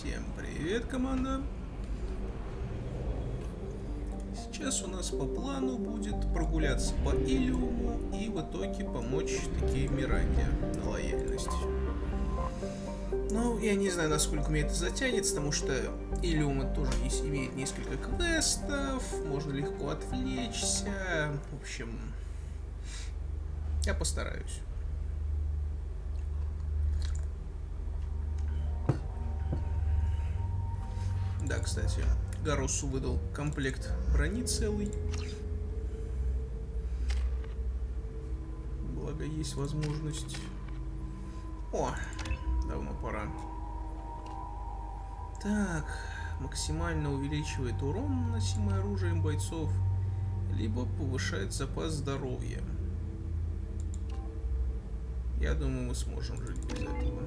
Всем привет, команда! Сейчас у нас по плану будет прогуляться по Иллиуму и в итоге помочь таки Миранде на лояльность. Ну, я не знаю, насколько мне это затянется, потому что Иллиум тоже имеет несколько квестов, можно легко отвлечься. В общем, я постараюсь. Да, кстати, Гарусу выдал комплект брони целый. Благо есть возможность. О, давно пора. Так, максимально увеличивает урон, наносимый оружием бойцов, либо повышает запас здоровья. Я думаю, мы сможем жить без этого.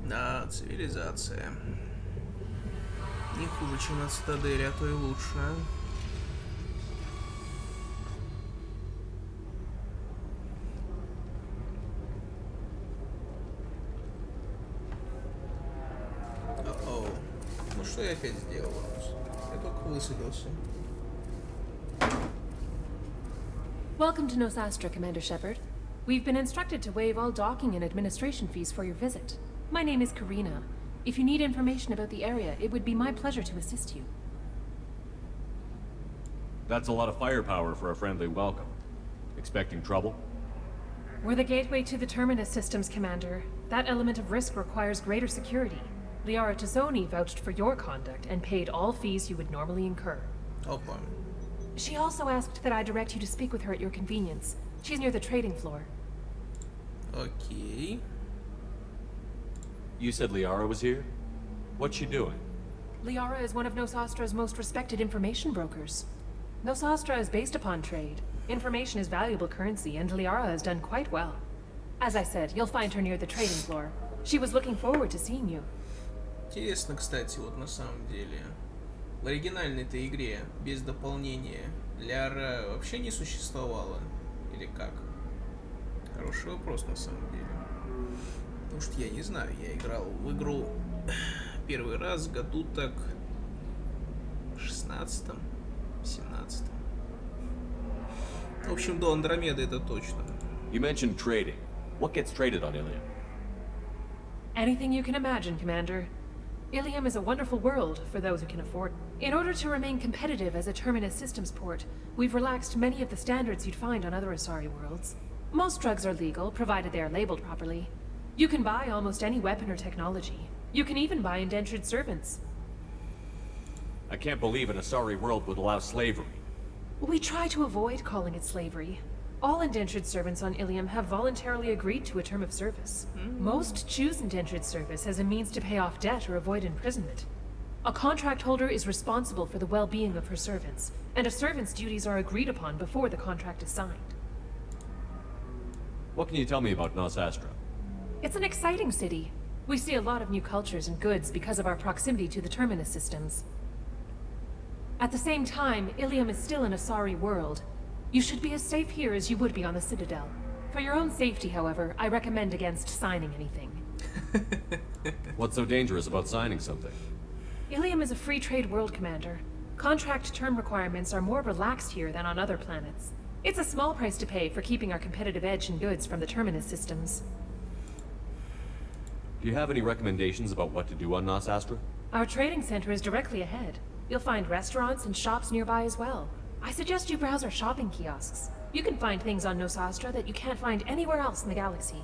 Да, цивилизация. Не хуже, чем на цитадели, а то и лучше. О-оу. Ну что я опять сделал? Я только высадился. Welcome to Nosastra, Commander Shepard. We've been instructed to waive all docking and administration fees for your visit. My name is Karina. If you need information about the area, it would be my pleasure to assist you. That's a lot of firepower for a friendly welcome. Expecting trouble? We're the gateway to the Terminus systems, Commander. That element of risk requires greater security. Liara vouched for your conduct and paid all fees you would normally incur. Опа. She also asked that I direct you to speak with her at your convenience. She's near the trading floor. Окей. You said Liara was here? What's she doing? Liara is one of Nosastra's most respected information brokers. Nosastra is based upon trade. Information is valuable currency, and Liara has done quite well. As I said, you'll find her near the trading floor. She was looking forward to seeing you. Интересно, кстати, вот на самом деле. В оригинальной-то игре без дополнения Лиара вообще не существовала? Или как? Хороший вопрос на самом деле. Потому что я не знаю, я играл в игру первый раз в году так 16-м, 17-м. В общем, до Андромеды это точно. You mentioned trading. What gets traded on Ilium? Anything you can imagine, Commander. Ilium is a wonderful world for those who can afford. In order to remain competitive as a Terminus systems port, we've relaxed many of the standards you'd find on other Asari worlds. Most drugs are legal, provided they are labeled properly. You can buy almost any weapon or technology. You can even buy indentured servants. I can't believe an Asari world would allow slavery. We try to avoid calling it slavery. All indentured servants on Ilium have voluntarily agreed to a term of service. Most choose indentured service as a means to pay off debt or avoid imprisonment. A contract holder is responsible for the well-being of her servants, and a servant's duties are agreed upon before the contract is signed. What can you tell me about Nosastra? It's an exciting city. We see a lot of new cultures and goods because of our proximity to the Terminus systems. At the same time, Ilium is still an Asari world. You should be as safe here as you would be on the Citadel. For your own safety, however, I recommend against signing anything. What's so dangerous about signing something? Ilium is a free trade world, Commander. Contract term requirements are more relaxed here than on other planets. It's a small price to pay for keeping our competitive edge in goods from the Terminus systems. Do you have any recommendations about what to do on Nosastra? Our trading center is directly ahead. You'll find restaurants and shops nearby as well. I suggest you browse our shopping kiosks. You can find things on Nosastra that you can't find anywhere else in the galaxy.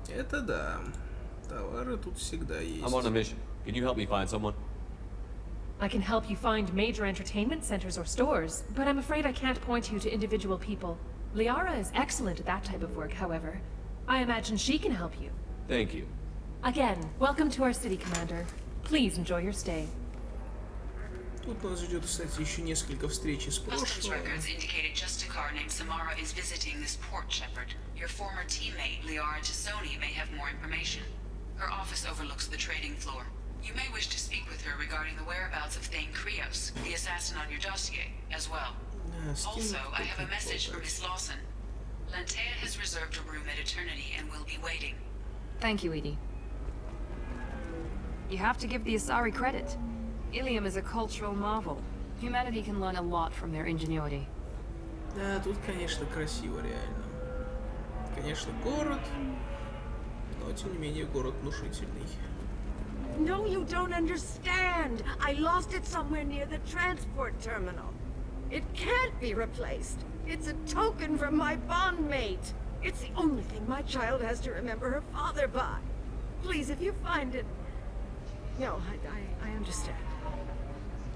Это да. Товары тут всегда есть. I'm on a mission. Can you help me find someone? I can help you find major entertainment centers or stores, but I'm afraid I can't point you to individual people. Liara is excellent at that type of work, however. I imagine she can help you. Thank you. Again, welcome to our city, Commander. Please enjoy your stay. Тут нас ждет, кстати, еще несколько встреч из Customs прошлого. records indicated just a car named Samara is visiting this port, Shepard. Your former teammate, Liara may have more information. Her office overlooks the trading floor. You may wish to speak with her regarding the whereabouts of Thane Krios, the assassin on your dossier, as well. Also, I have a message for Miss Lawson. Lantea has reserved a room at Eternity and will be waiting. Thank you, Edie. You have to give the Asari credit. Иллиум is a cultural marvel. Humanity can learn a lot from their ingenuity. Да, тут, конечно, красиво, реально. Конечно, город, но тем не менее город внушительный. No, you don't understand. I lost it somewhere near the transport terminal. It can't be replaced. It's a token from my bondmate. It's the only thing my child has to remember her father by. Please, if you find it... No, I understand.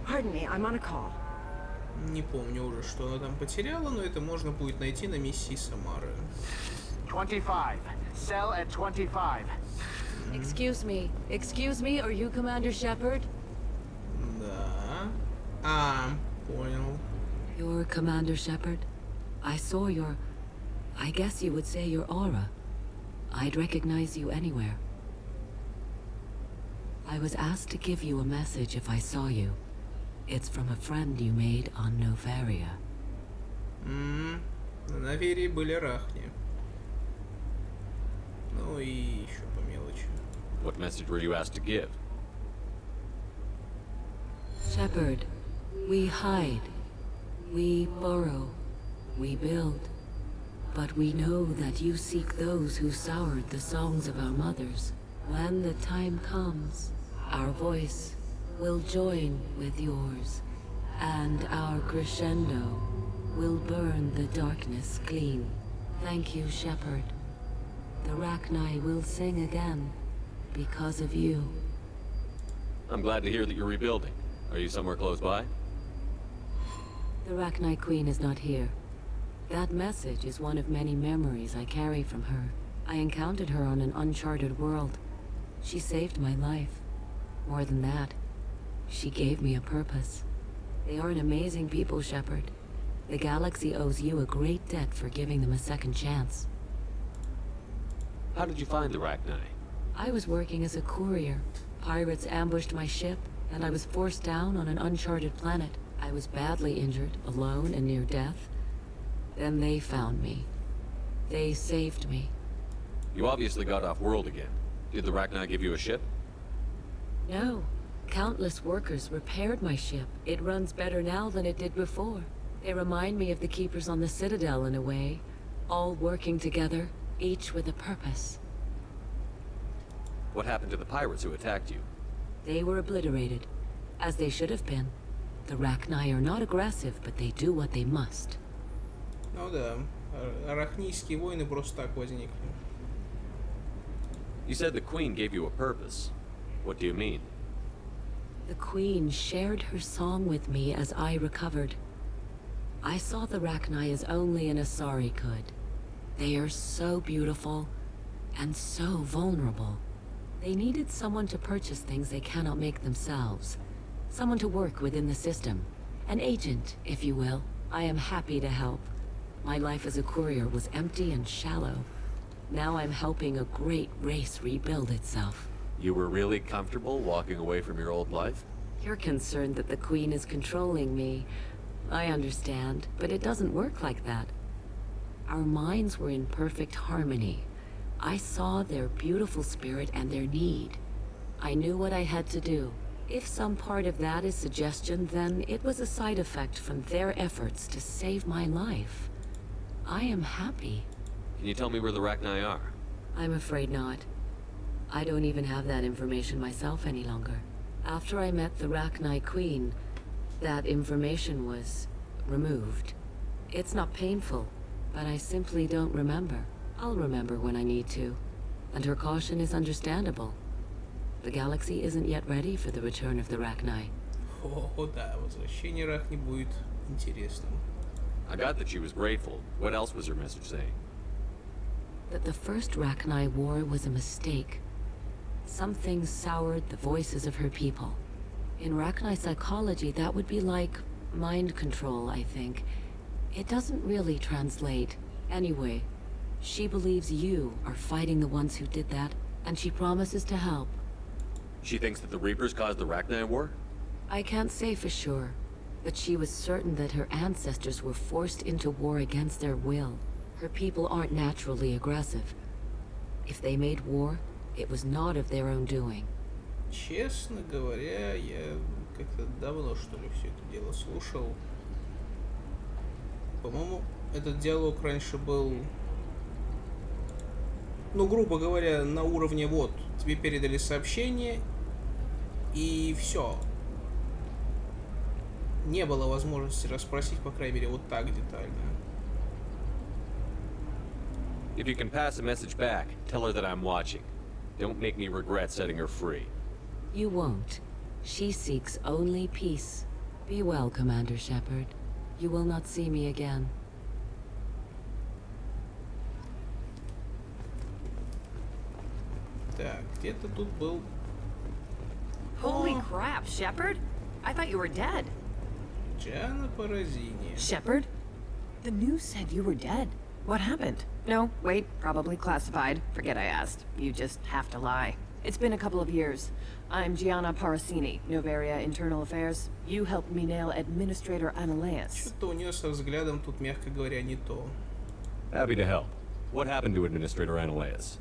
Pardon me, I'm on a call. Не помню уже, что она там потеряла, но это можно будет найти на миссии Самары. 25. Cell at 25. Excuse me, are you Commander Shepard? Да. Понял. You're Commander Shepard? I saw your... I guess you would say your aura. I'd recognize you anywhere. I was asked to give you a message if I saw you. It's from a friend you made on Novaria. На Наверии были рахни. Ну и еще по мелочи. What message were you asked to give? Shepard, we hide. We burrow. We build. But we know that you seek those who soured the songs of our mothers. When the time comes, our voice will join with yours, and our crescendo will burn the darkness clean. Thank you, Shepard. The Rachni will sing again because of you. I'm glad to hear that you're rebuilding. Are you somewhere close by? The Rachni Queen is not here. That message is one of many memories I carry from her. I encountered her on an uncharted world. She saved my life. More than that, she gave me a purpose. They are an amazing people, Shepard. The galaxy owes you a great debt for giving them a second chance. How did you find the Rachni? I was working as a courier. Pirates ambushed my ship, and I was forced down on an uncharted planet. I was badly injured, alone and near death. Then they found me. They saved me. You obviously got off world again. Did the Rachni give you a ship? No. Countless workers repaired my ship. It runs better now than it did before. They remind me of the Keepers on the Citadel in a way. All working together, each with a purpose. What happened to the pirates who attacked you? They were obliterated, as they should have been. The Rachni are not aggressive, but they do what they must. Ну да, арахнийские войны просто так возникли. You said the Queen gave you a purpose. What do you mean? The Queen shared her song with me as I recovered. I saw the Rachni as only an Asari could. They are so beautiful and so vulnerable. They needed someone to purchase things they cannot make themselves. Someone to work within the system. An agent, if you will. I am happy to help. My life as a courier was empty and shallow. Now I'm helping a great race rebuild itself. You were really comfortable walking away from your old life? You're concerned that the Queen is controlling me. I understand, but it doesn't work like that. Our minds were in perfect harmony. I saw their beautiful spirit and their need. I knew what I had to do. If some part of that is suggestion, then it was a side effect from their efforts to save my life. I am happy. Can you tell me where the Rachni are? I'm afraid not. I don't even have that information myself any longer. After I met the Rachni Queen, that information was removed. It's not painful, but I simply don't remember. I'll remember when I need to. And her caution is understandable. The galaxy isn't yet ready for the return of the Rachni. О, да, возвращение Рахни будет интересным. I got that she was grateful. What else was her message saying? That the first Rachni war was a mistake. Something soured the voices of her people. In Rachni psychology, that would be like mind control, I think. It doesn't really translate. Anyway, she believes you are fighting the ones who did that, and she promises to help. She thinks that the Reapers caused the Rachni War? I can't say for sure, but she was certain that her ancestors were forced into war against their will. Her people aren't naturally aggressive. If they made war, it was not of their own doing. Честно говоря, я как-то давно, что ли, все это дело слушал. По-моему, этот диалог раньше был, ну, грубо говоря, на уровне вот, тебе передали сообщение, и все. Не было возможности расспросить, по крайней мере, вот так детально. If you can pass a message back, tell her that I'm watching. Don't make me regret setting her free. You won't. She seeks only peace. Be well, Commander Shepard. You will not see me again. Так, где-то тут был... Holy crap, Shepard? I thought you were dead. Джана Поразини. Shepard? The news said you were dead. What happened? No, wait, probably classified. Forget I asked. You just have to lie. It's been a couple of years. I'm Gianna Parasini, Novaria Internal Affairs. You helped me nail Administrator Analeas. Что-то у нее со взглядом тут, мягко говоря, не то. Happy to help. What happened to Administrator Analeas?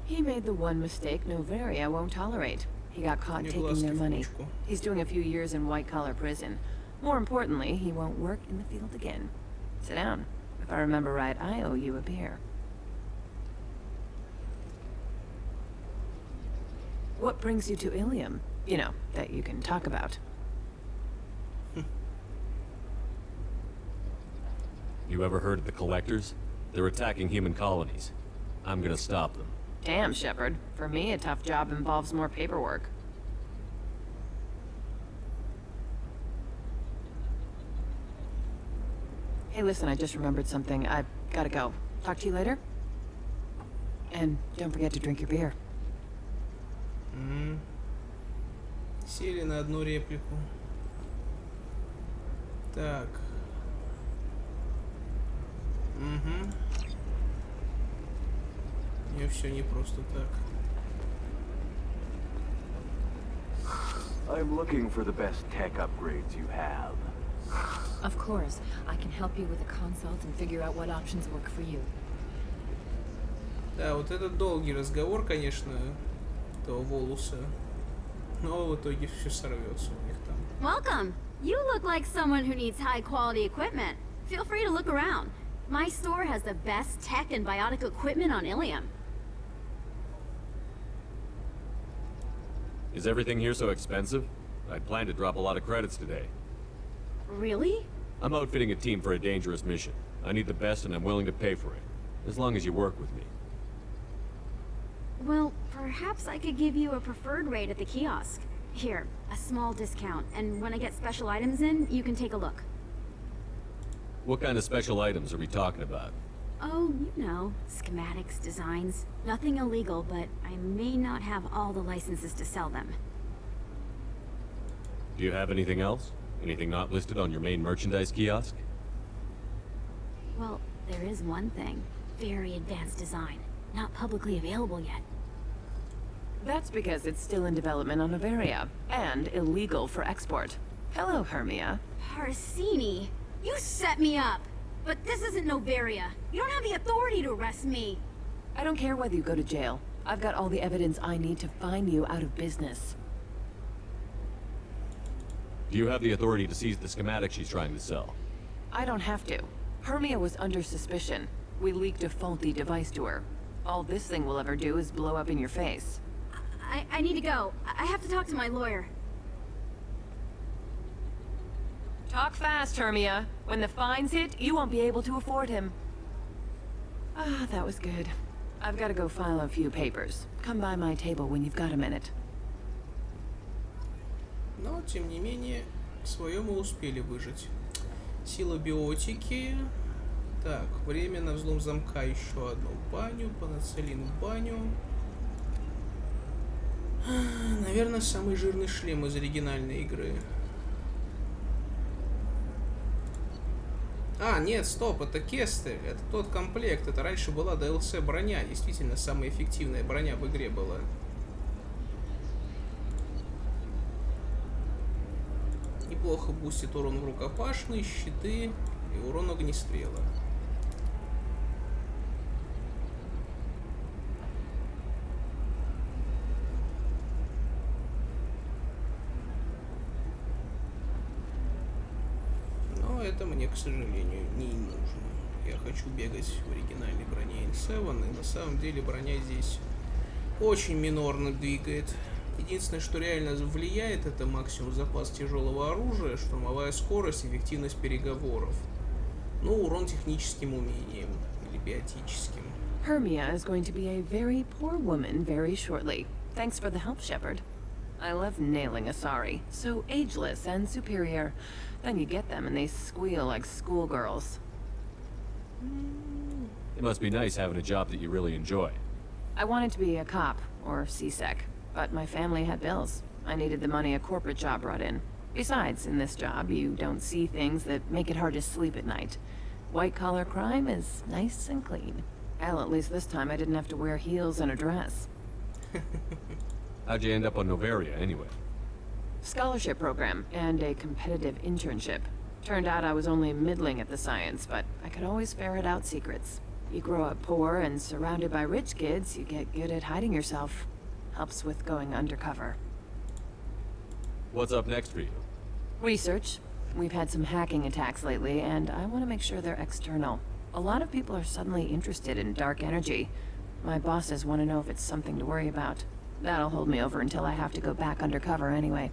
He made the one mistake Novaria won't tolerate. He got caught taking their money. He's doing a few years in white-collar prison. More importantly, he won't work in the field again. Sit down. If I remember right, I owe you a beer. What brings you to Ilium? You know, that you can talk about. You ever heard of the Collectors? They're attacking human colonies. I'm gonna stop them. Damn, Shepard. For me, a tough job involves more paperwork. Hey, listen, I just remembered something. I've gotta go. Talk to you later? And don't forget to drink your beer. Сели на одну реплику. Так. Угу. И все не просто так. I'm looking for the best tech upgrades you have. Of course, I can help you with a consult and figure out what options work for you. Да, вот этот долгий разговор, конечно, того Волуса. Но в итоге все сорвется у них там. Welcome. You look like someone who needs high-quality equipment. Feel free to look around. My store has the best tech and biotic equipment on Ilium. Is everything here so expensive? I'd planned to drop a lot of credits today. Really? I'm outfitting a team for a dangerous mission. I need the best and I'm willing to pay for it. As long as you work with me. Well, perhaps I could give you a preferred rate at the kiosk. Here, a small discount, and when I get special items in, you can take a look. What kind of special items are we talking about? Oh, you know, schematics, designs. Nothing illegal, but I may not have all the licenses to sell them. Do you have anything else? Anything not listed on your main merchandise kiosk? Well, there is one thing. Very advanced design. Not publicly available yet. That's because it's still in development on Novaria, and illegal for export. Hello, Hermia. Parsini, you set me up! But this isn't Novaria. You don't have the authority to arrest me. I don't care whether you go to jail. I've got all the evidence I need to find you out of business. Do you have the authority to seize the schematic she's trying to sell? I don't have to. Hermia was under suspicion. We leaked a faulty device to her. All this thing will ever do is blow up in your face. I need to go. I have to talk to my lawyer. Talk fast, Hermia. When the fines hit, you won't be able to afford him. Ah, that was good. I've got to go file a few papers. Come by my table when you've got a minute. Но, тем не менее, свое мы успели выжить. Сила биотики. Так, время на взлом замка, еще одну баню, панацелин в баню. Наверное, самый жирный шлем из оригинальной игры. А, нет, стоп, это квесты, это тот комплект, это раньше была DLC броня, действительно, самая эффективная броня в игре была. Неплохо бустит урон в рукопашный, щиты и урон огнестрела. Но это мне, к сожалению, не нужно. Я хочу бегать в оригинальной броне Иллиума, и на самом деле броня здесь очень минорно двигает. Единственное, что реально влияет, это максимум запас тяжелого оружия, штурмовая скорость, эффективность переговоров. Ну, урон техническим умением или биотическим. Hermia is going to be a very poor woman very shortly. Thanks for the help, Shepard. I love nailing Asari. So ageless and superior. Then you get them and they squeal like schoolgirls. It must be nice having a job that you really enjoy. I wanted to be a cop, or CSEC, but my family had bills. I needed the money a corporate job brought in. Besides, in this job, you don't see things that make it hard to sleep at night. White-collar crime is nice and clean. Hell, at least this time I didn't have to wear heels and a dress. How'd you end up on Novaria, anyway? Scholarship program, and a competitive internship. Turned out I was only middling at the science, but I could always ferret out secrets. You grow up poor and surrounded by rich kids, you get good at hiding yourself. Helps with going undercover. What's up next for you? Research. We've had some hacking attacks lately, and I want to make sure they're external. A lot of people are suddenly interested in dark energy. My bosses want to know if it's something to worry about. That'll hold me over until I have to go back undercover anyway.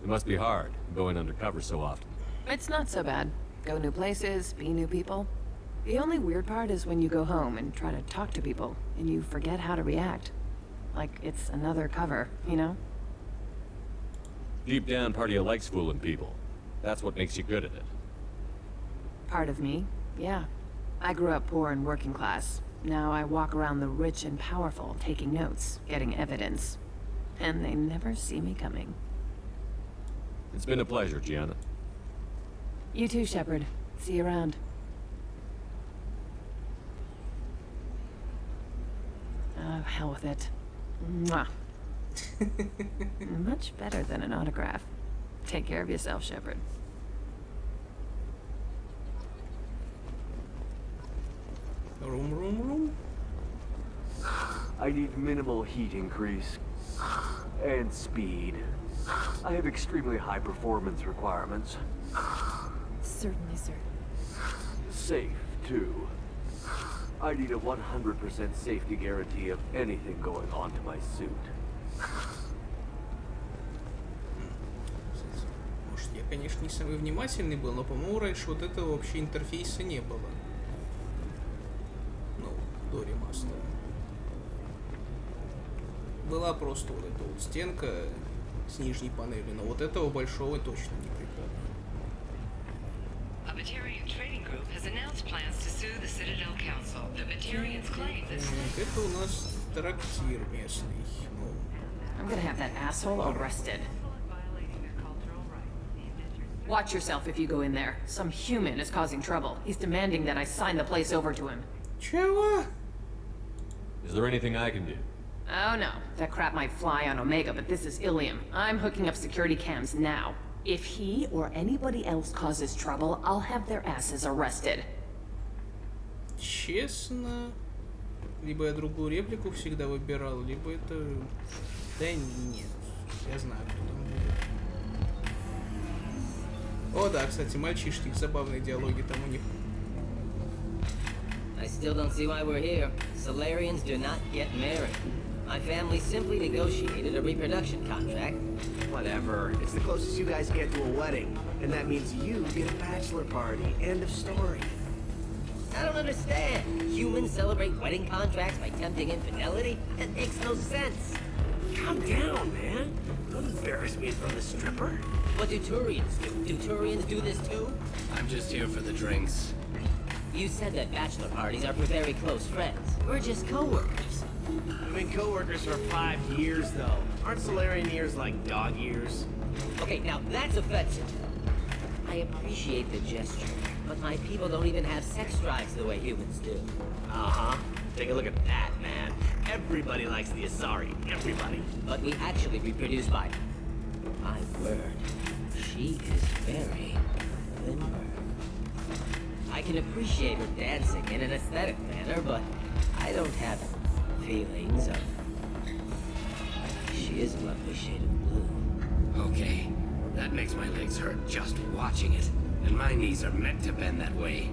It must be hard, going undercover so often. It's not so bad. Go new places, be new people. The only weird part is when you go home and try to talk to people, and you forget how to react. Like it's another cover, you know? Deep down, part of you likes fooling people. That's what makes you good at it. Part of me, yeah. I grew up poor and working class. Now I walk around the rich and powerful, taking notes, getting evidence. And they never see me coming. It's been a pleasure, Gianna. You too, Shepard. See you around. Oh, hell with it. Mwah. Much better than an autograph. Take care of yourself, Shepard. Room. I need minimal heat increase. And speed. I have extremely high performance requirements. Certainly, sir. Safe, too. I need a 100% safety guarantee of anything going on to my suit. Может, я, конечно, не самый внимательный был, но, по-моему, раньше вот этого вообще интерфейса не было. Ну, до ремастера. Была просто вот эта вот стенка с нижней панелью, но вот этого большого точно не припомню. Это у нас трактир местный. Ну. I'm gonna have that asshole arrested. Watch yourself if you go in there. Some human is causing trouble. He's demanding that I sign the place over to him. Чего? Is there anything I can do? Oh no, that crap might fly on Omega, but this is Ilium. I'm hooking up security cams now. If he or anybody else causes trouble, I'll have their asses arrested. Честно, либо я другую реплику всегда выбирал, либо это... Да нет, я знаю, кто там будет. О, да, кстати, мальчишки, забавные диалоги там у них. I still don't see why we're here. Solarians do not get married. My family simply negotiated a reproduction contract. Whatever. It's the closest you guys get to a wedding. And that means you get a bachelor party. End of story. I don't understand. Humans celebrate wedding contracts by tempting infidelity? That makes no sense. Calm down, man. Don't embarrass me in front of the stripper. What do Turians do? Do Turians do this too? I'm just here for the drinks. You said that bachelor parties are for very close friends. We're just co-workers. I've been co-workers for 5 years, though. Aren't Solarian years like dog years? Okay, now that's offensive. I appreciate the gesture, but my people don't even have sex drives the way humans do. Uh-huh. Take a look at that, man. Everybody likes the Asari. Everybody. But we actually reproduce by... my word. She is very limber. I can appreciate her dancing in an aesthetic manner, but I don't have feelings of... She is a lovely shade of blue. Okay, that makes my legs hurt just watching it. And my knees are meant to bend that way.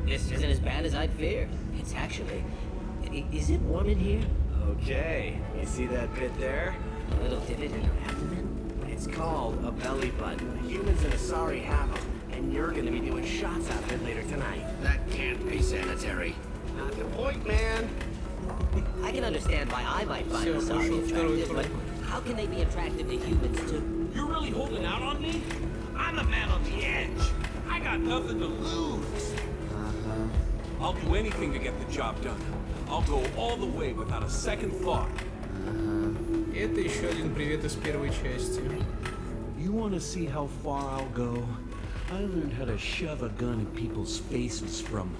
This isn't as bad as I'd feared. It's actually... Is it warm in here? Okay, you see that bit there? A little divot in her abdomen? It's called a belly button. Humans in Asari have them, and you're gonna be doing shots out of it later tonight. That can't be sanitary. Not the point, man. I can understand why I might find Asari attractive, but how can they be attractive to humans too? You're really holding out on me? I'm a man on the edge. I got nothing to lose. I'll do anything to get the job done. I'll go all the way without a second thought. Это еще один привет из первой части. You want to see how far I'll go? I learned how to shove a gun in people's faces from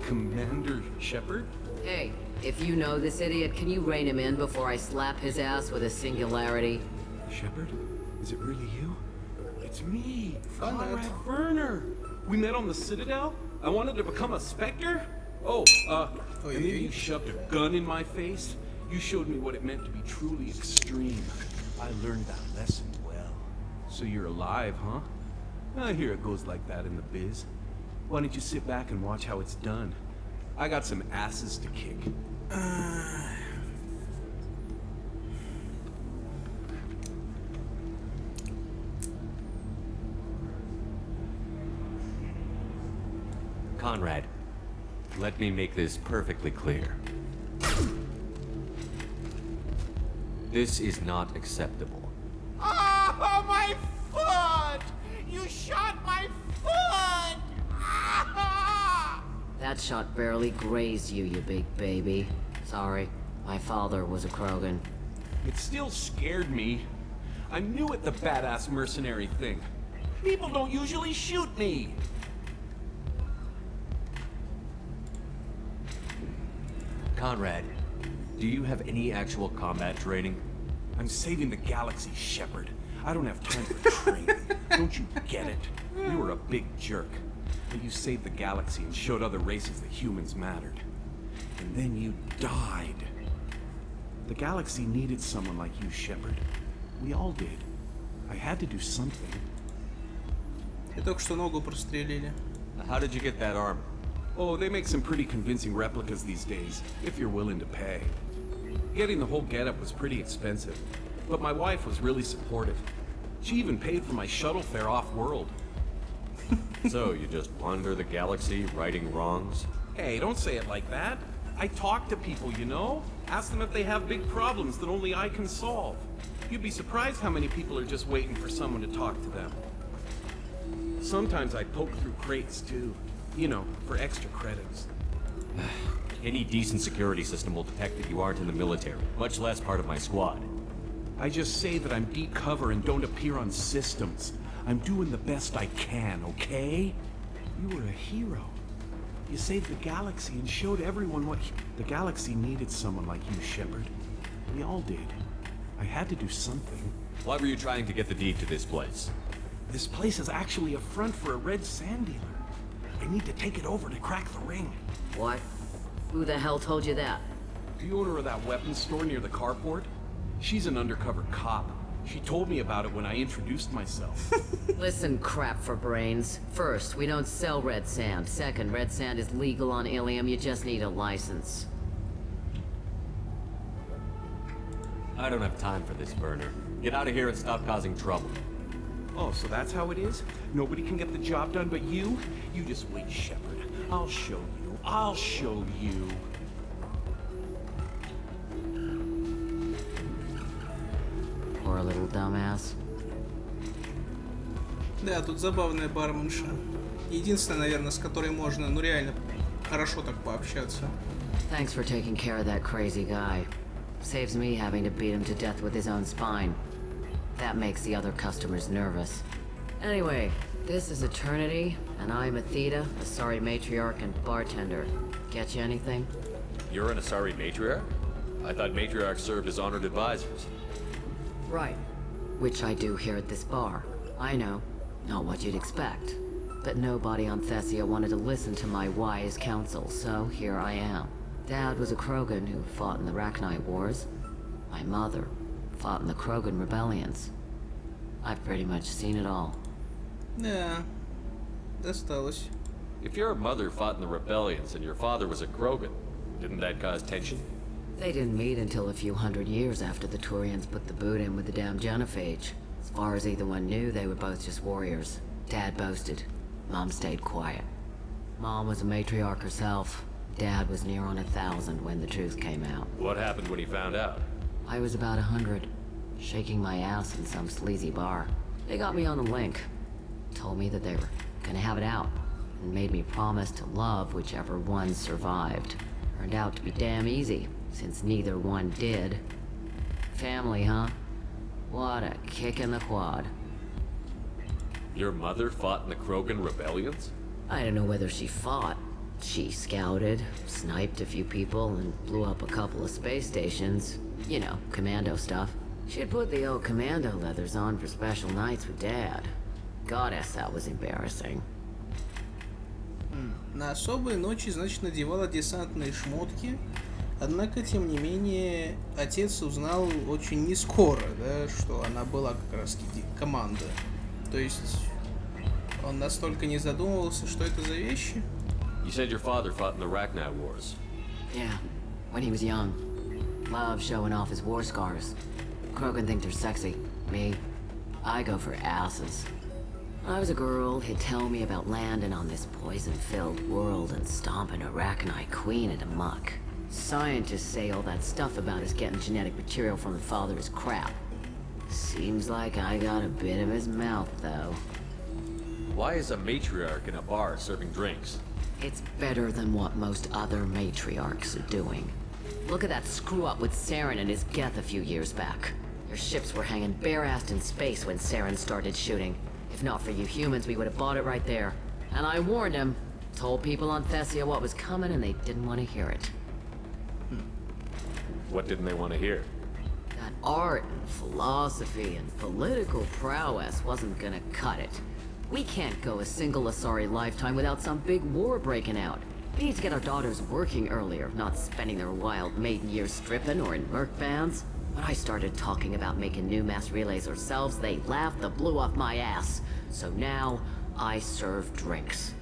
Commander Shepard. Hey, if you know this idiot, can you rein him in before I slap his ass with a singularity? Shepard? Is it really you? It's me, Conrad Werner. We met on the Citadel. I wanted to become a Spectre. And then you shoved a gun in my face. You showed me what it meant to be truly extreme. I learned that lesson well. So you're alive, huh? I hear it goes like that in the biz. Why don't you sit back and watch how it's done? I got some asses to kick. Conrad, let me make this perfectly clear. This is not acceptable. Oh, my foot! You shot my foot! That shot barely grazed you, you big baby. Sorry, my father was a Krogan. It still scared me. I'm new at the badass mercenary thing. People don't usually shoot me. Conrad, do you have any actual combat training? I'm saving the galaxy, Shepard. I don't have time for training. Don't you get it? You were a big jerk. But you saved the galaxy and showed other races that humans mattered. And then you died. The galaxy needed someone like you, Shepard. We all did. I had to do something. Я только что ногу прострелили. How did you get that armor? Oh, they make some pretty convincing replicas these days, if you're willing to pay. Getting the whole getup was pretty expensive, but my wife was really supportive. She even paid for my shuttle fare off-world. So, you just wander the galaxy, righting wrongs? Hey, don't say it like that. I talk to people, you know? Ask them if they have big problems that only I can solve. You'd be surprised how many people are just waiting for someone to talk to them. Sometimes I poke through crates, too. You know, for extra credits. Any decent security system will detect that you aren't in the military, much less part of my squad. I just say that I'm deep cover and don't appear on systems. I'm doing the best I can, okay? You were a hero. You saved the galaxy and showed everyone what... The galaxy needed someone like you, Shepard. We all did. I had to do something. Why were you trying to get the deed to this place? This place is actually a front for a red sand dealer. I need to take it over to crack the ring. What? Who the hell told you that? The owner of that weapons store near the carport? She's an undercover cop. She told me about it when I introduced myself. Listen, crap for brains. First, we don't sell red sand. Second, red sand is legal on Ilium. You just need a license. I don't have time for this, Werner. Get out of here and stop causing trouble. Oh, so that's how it is? Nobody can get the job done but you? You just wait, Shepard. I'll show you. I'll show you. Poor little dumbass. Да, тут забавная барменша. Единственная, наверное, с которой можно, ну реально, хорошо так пообщаться. Thanks for taking care of that crazy guy. Saves me having to beat him to death with his own spine. That makes the other customers nervous. Anyway, this is Eternity, and I'm Athena, Asari matriarch and bartender. Get you anything? You're an Asari matriarch? I thought matriarchs served as honored advisors. Right. Which I do here at this bar. I know, not what you'd expect. But nobody on Thessia wanted to listen to my wise counsel, so here I am. Dad was a Krogan who fought in the Arachnite Wars. My mother fought in the Krogan rebellions. I've pretty much seen it all. Да, досталось. If your mother fought in the rebellions and your father was a Krogan, didn't that cause tension? They didn't meet until a few hundred years after the Turians put the boot in with the damn genophage. As far as either one knew, they were both just warriors. Dad boasted. Mom stayed quiet. Mom was a matriarch herself. Dad was near on 1,000 when the truth came out. What happened when he found out? I was about 100, shaking my ass in some sleazy bar. They got me on the link. Told me that they were gonna have it out, and made me promise to love whichever one survived. Turned out to be damn easy, since neither one did. Family, huh? What a kick in the quad. Your mother fought in the Krogan rebellions? I don't know whether she fought. She scouted, sniped a few people, and blew up a couple of space stations. You know, commando stuff. She'd put the old commando leathers on for special nights with Dad. Goddess, that was embarrassing. На особые ночи, значит, надевала десантные шмотки. Однако, тем не менее, отец узнал очень нескоро, да, что она была как раз команда. То есть, он настолько не задумывался, что это за вещи? You said your father fought in the Arachnite Wars. Yeah, when he was young. Love showing off his war scars. Krogan think they're sexy. Me, I go for asses. When I was a girl, he'd tell me about landing on this poison-filled world and stomping a Arachnite queen into muck. Scientists say all that stuff about us getting genetic material from the father is crap. Seems like I got a bit of his mouth, though. Why is a matriarch in a bar serving drinks? It's better than what most other matriarchs are doing. Look at that screw-up with Saren and his Geth a few years back. Their ships were hanging bare-assed in space when Saren started shooting. If not for you humans, we would have bought it right there. And I warned him. Told people on Thessia what was coming and they didn't want to hear it. What didn't they want to hear? That art and philosophy and political prowess wasn't gonna cut it. We can't go a single Asari lifetime without some big war breaking out. We need to get our daughters working earlier, not spending their wild maiden years stripping or in merc bands. When I started talking about making new mass relays ourselves, they laughed and blew off my ass. So now, I serve drinks.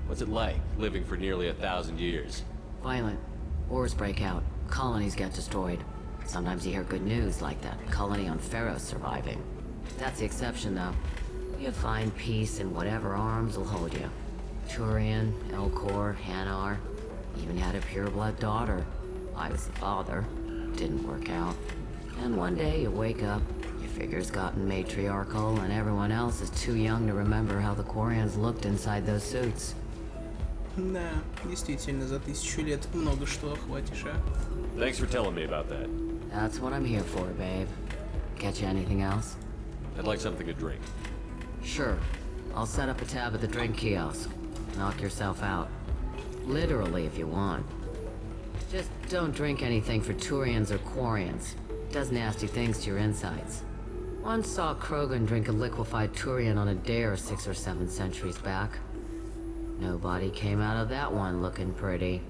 What's it like, living for nearly 1,000 years? Violent. Wars break out. Colonies get destroyed. Sometimes you hear good news, like that colony on Pharaoh surviving. That's the exception, though. You find peace in whatever arms will hold you. Turian, Elcor, Hanar. Even had a pureblood daughter. I was the father. Didn't work out. And one day you wake up, your figure's gotten matriarchal, and everyone else is too young to remember how the Quarians looked inside those suits. Да, действительно, за 1000 лет много что охватишь, а? Thanks for telling me about that. That's what I'm here for, babe. Get you anything else? I'd like something to drink. Sure. I'll set up a tab at the drink kiosk. Knock yourself out. Literally, if you want. Just don't drink anything for Turians or Quarians. Does nasty things to your insides. Once saw Krogan drink a liquefied Turian on a dare 6 or 7 centuries back. Nobody came out of that one looking pretty.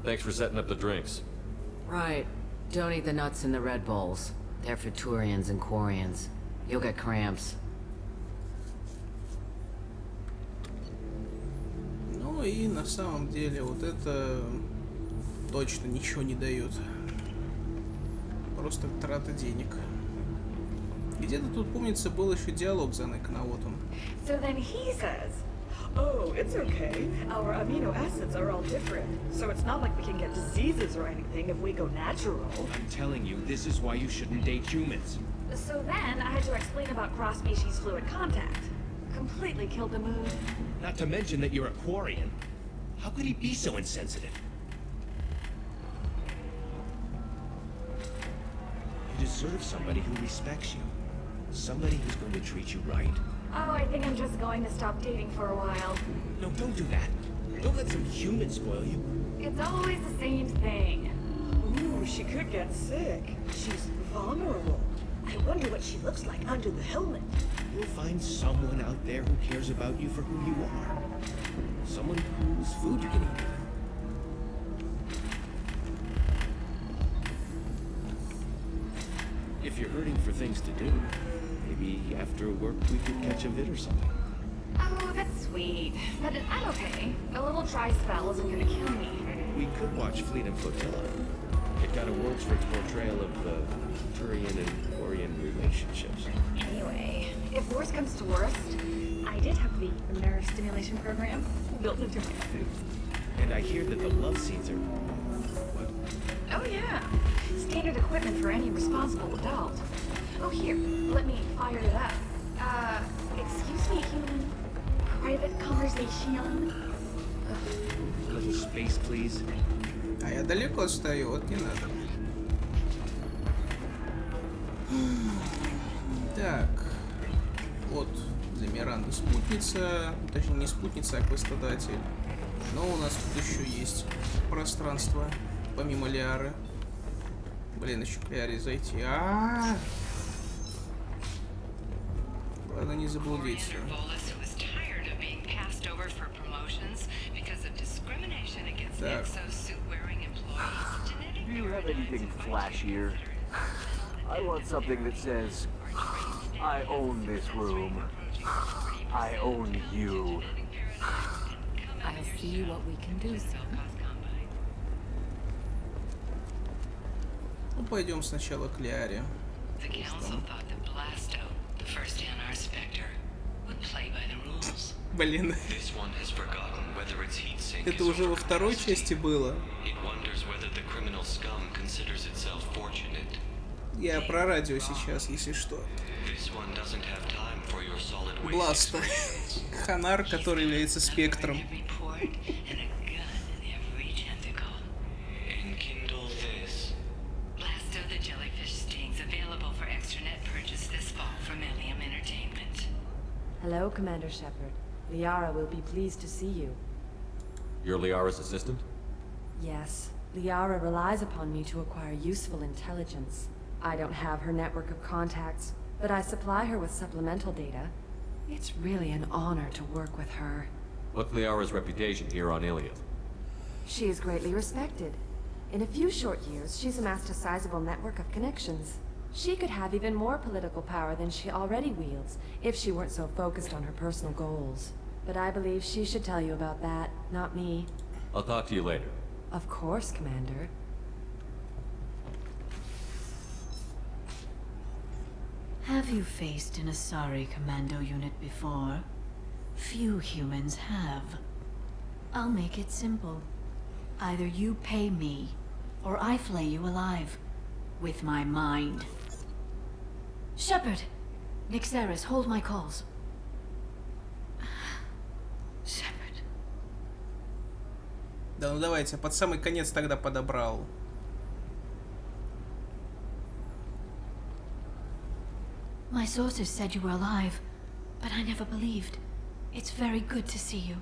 Thanks for setting up the drinks. Right. Don't eat the nuts in the Red Bowls. They're for Turians and Quarians. You'll get cramps. Ну и на самом деле вот это точно ничего не дает. Просто трата денег. Где-то тут, помнится, был еще диалог заныкан, а вот он. So then he says, oh, it's okay. Our amino acids are all different. So it's not like we can get diseases or anything if we go natural. I'm telling you, this is why you shouldn't date humans. So then I had to explain about cross-species fluid contact. Completely killed the mood. Not to mention that you're a Quarian. How could he be so insensitive? You deserve somebody who respects you. Somebody who's going to treat you right. Oh, I think I'm just going to stop dating for a while. No, don't do that. Don't let some human spoil you. It's always the same thing. Ooh, she could could get sick. She's vulnerable. I wonder what she looks like under the helmet. You'll find someone out there who cares about you for who you are. Someone whose food you can eat. If you're hurting for things to do, maybe after work we could catch a vid or something. Oh, that's sweet. But I'm okay. A little dry spell isn't gonna kill me. We could watch Fleet and Flotilla. It got awards for its portrayal of the Turian and Quarian relationships. Anyway, if worst comes to worst, I did have the nerve stimulation program built into my suit. And I hear that the love scenes are... what? Oh yeah. Standard equipment for any responsible adult. Oh here, let me fire it up. Excuse me, human. Private conversation. A little space, please. А я далеко стою, вот не надо. Так, вот для Миранды спутница, точнее не спутница, а квестодатель. Но у нас тут еще есть пространство, помимо Лиары. Блин, еще к Лиаре зайти. Ладно, не заблудиться. Так. Do you have anything flashier? I want something that says, I own this room. I own you. I'll see what we can do, son. Ну, пойдем сначала к Лиаре. Блин. Это уже во второй части было. Я про радио сейчас, если что. Бласта. Ханар, который является спектром. Hello, Commander Shepard. Liara will be pleased to see you. You're Liara's assistant? Yes. Liara relies upon me to acquire useful intelligence. I don't have her network of contacts, but I supply her with supplemental data. It's really an honor to work with her. What's Liara's reputation here on Ilium? She is greatly respected. In a few short years, she's amassed a sizable network of connections. She could have even more political power than she already wields, if she weren't so focused on her personal goals. But I believe she should tell you about that, not me. I'll talk to you later. Of course, Commander. Have you faced an Asari commando unit before? Few humans have. I'll make it simple. Either you pay me, or I flay you alive. With my mind. Shepard! Nixeris, hold my calls. Shepard. Да ну давайте, под самый конец тогда подобрал. My sources said you were alive, but I never believed. It's very good to see you.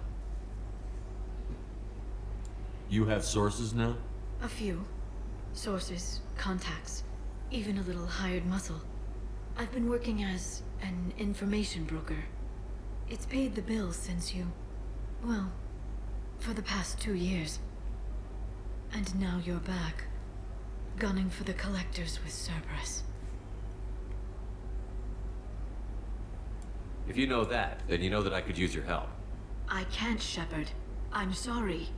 You have sources now? A few. Sources, contacts, even a little hired muscle. I've been working as an information broker. It's paid the bills since you... well, for the past 2 years. And now you're back, gunning for the collectors with Cerberus. If you know that, then you know that I could use your help. I can't, Shepard. I'm sorry.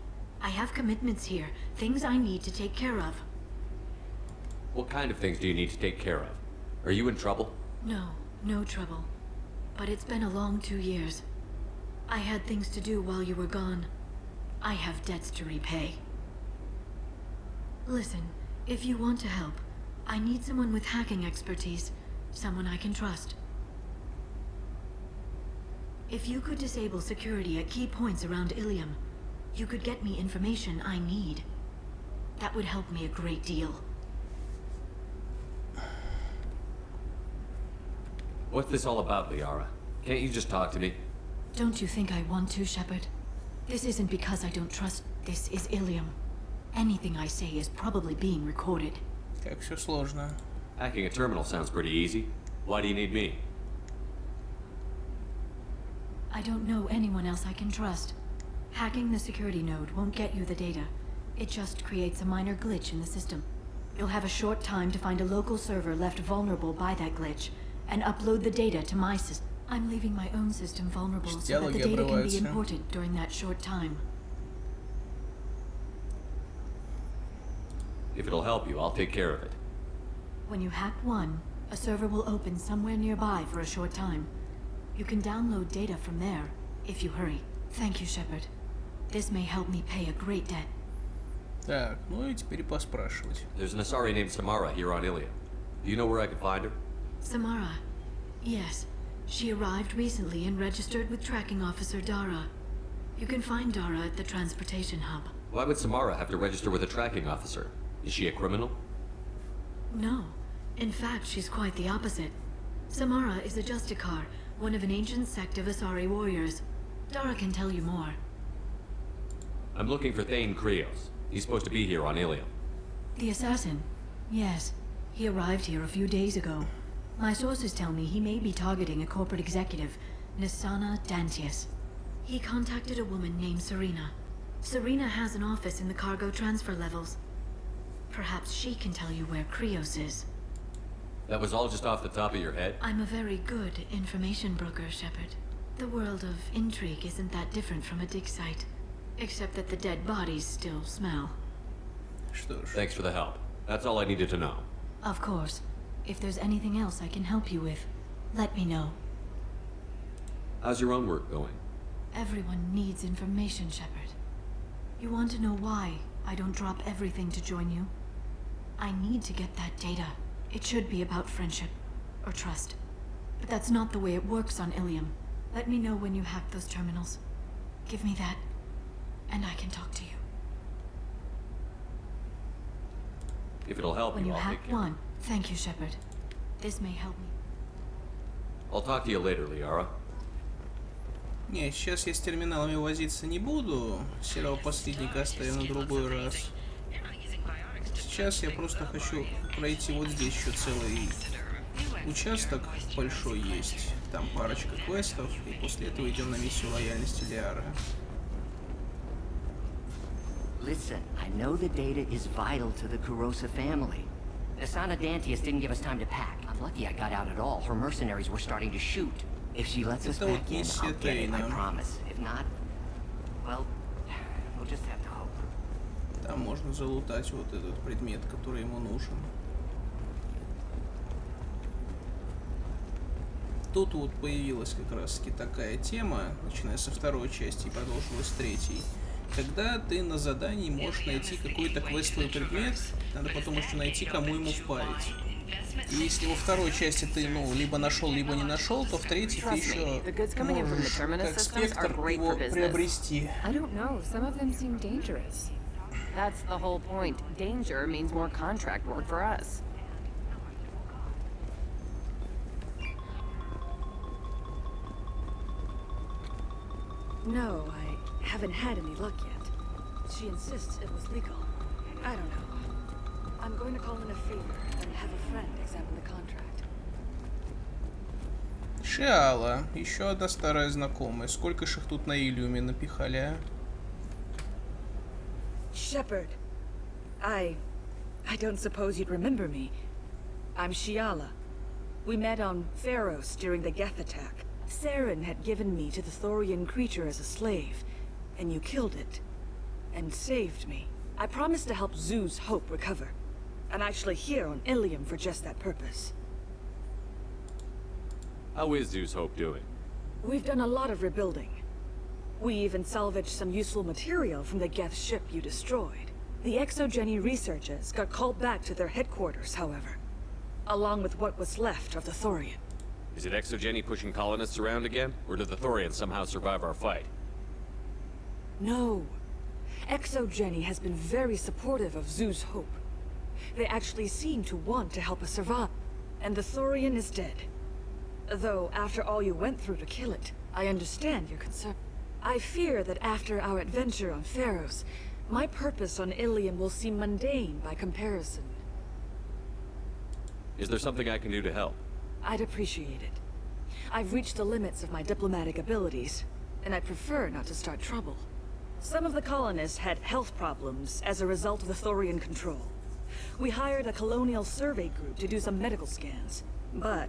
I have commitments here, things I need to take care of. What kind of things do you need to take care of? Are you in trouble? No, no trouble. But it's been a long 2 years. I had things to do while you were gone. I have debts to repay. Listen, if you want to help, I need someone with hacking expertise. Someone I can trust. If you could disable security at key points around Ilium, you could get me information I need. That would help me a great deal. What's this all about, Liara? Can't you just talk to me? Don't you think I want to, Shepard? This isn't because I don't trust. This is Ilium. Anything I say is probably being recorded. Как все сложно. Hacking a terminal sounds pretty easy. Why do you need me? I don't know anyone else I can trust. Hacking the security node won't get you the data. It just creates a minor glitch in the system. You'll have a short time to find a local server left vulnerable by that glitch, and upload the data to my system. I'm leaving my own system vulnerable so that the data can be imported during that short time. If it'll help you, I'll take care of it. When you hack one, a server will open somewhere nearby for a short time. You can download data from there, if you hurry. Thank you, Shepard. This may help me pay a great debt. Так, ну и теперь поспрашивать. There's an Asari named Samara here on Ilium. Do you know where I can find her? Samara. Yes. She arrived recently and registered with tracking officer Dara. You can find Dara at the transportation hub. Why would Samara have to register with a tracking officer? Is she a criminal? No. In fact, she's quite the opposite. Samara is a Justicar, one of an ancient sect of Asari warriors. Dara can tell you more. I'm looking for Thane Krios. He's supposed to be here on Ilium. The assassin? Yes. He arrived here a few days ago. My sources tell me he may be targeting a corporate executive, Nisana Dantius. He contacted a woman named Serena. Serena has an office in the cargo transfer levels. Perhaps she can tell you where Krios is. That was all just off the top of your head? I'm a very good information broker, Shepard. The world of intrigue isn't that different from a dig site. Except that the dead bodies still smell. Thanks for the help. That's all I needed to know. Of course. If there's anything else I can help you with, let me know. How's your own work going? Everyone needs information, Shepard. You want to know why I don't drop everything to join you? I need to get that data. It should be about friendship, or trust. But that's not the way it works on Ilium. Let me know when you hack those terminals. Give me that, and I can talk to you. If it'll help When you I'll hack take care. one, thank you, Shepard. This may help me. I'll talk to you later, Liara. Не, сейчас я с терминалами возиться не буду. Серого посредника оставим на другой раз. Сейчас я просто хочу пройти вот здесь еще целый участок большой есть. Там парочка квестов. И после этого идем на миссию лояльности Лиары. Listen, I know the data is vital to the Kurosa family. Nisana Dantius didn't give us time to pack. I'm lucky I got out at all. Her mercenaries were starting to shoot. If she lets us back in, I'll get it, I promise. If not, well, we'll just have to hope. Там можно залутать вот этот предмет, который ему нужен. Тут вот появилась как раз-таки такая тема, начиная со второй части и продолжилась с третьей. Когда ты на задании можешь найти какой-то квестовый предмет, надо потом еще найти, кому ему впарить. И если во второй части ты, ну, либо нашел, либо не нашел, то в третьей ты еще можешь, как спектр, его приобрести. That's the whole point. Danger means more contract work for us. No, I haven't had any luck yet. She insists it was legal. I don't know. I'm going to call in a favor and have a friend examine the contract. Шиала, еще одна старая знакомая. Сколько ж их тут на Иллиуме напихали, а? Shepard, I don't suppose you'd remember me. I'm Shiala. We met on Pharos during the Geth attack. Saren had given me to the Thorian creature as a slave, and you killed it, and saved me. I promised to help Zoo's Hope recover. I'm actually here on Ilium for just that purpose. How is Zeus Hope doing? We've done a lot of rebuilding. We even salvaged some useful material from the Geth ship you destroyed. The Exogeny researchers got called back to their headquarters, however, along with what was left of the Thorian. Is it Exogeny pushing colonists around again? Or did the Thorians somehow survive our fight? No. Exogeny has been very supportive of Zoo's Hope. They actually seem to want to help us survive. And the Thorian is dead. Though, after all you went through to kill it, I understand your concern. I fear that after our adventure on Pharos, my purpose on Ilium will seem mundane by comparison. Is there something I can do to help? I'd appreciate it. I've reached the limits of my diplomatic abilities, and I prefer not to start trouble. Some of the colonists had health problems as a result of the Thorian control. We hired a colonial survey group to do some medical scans, but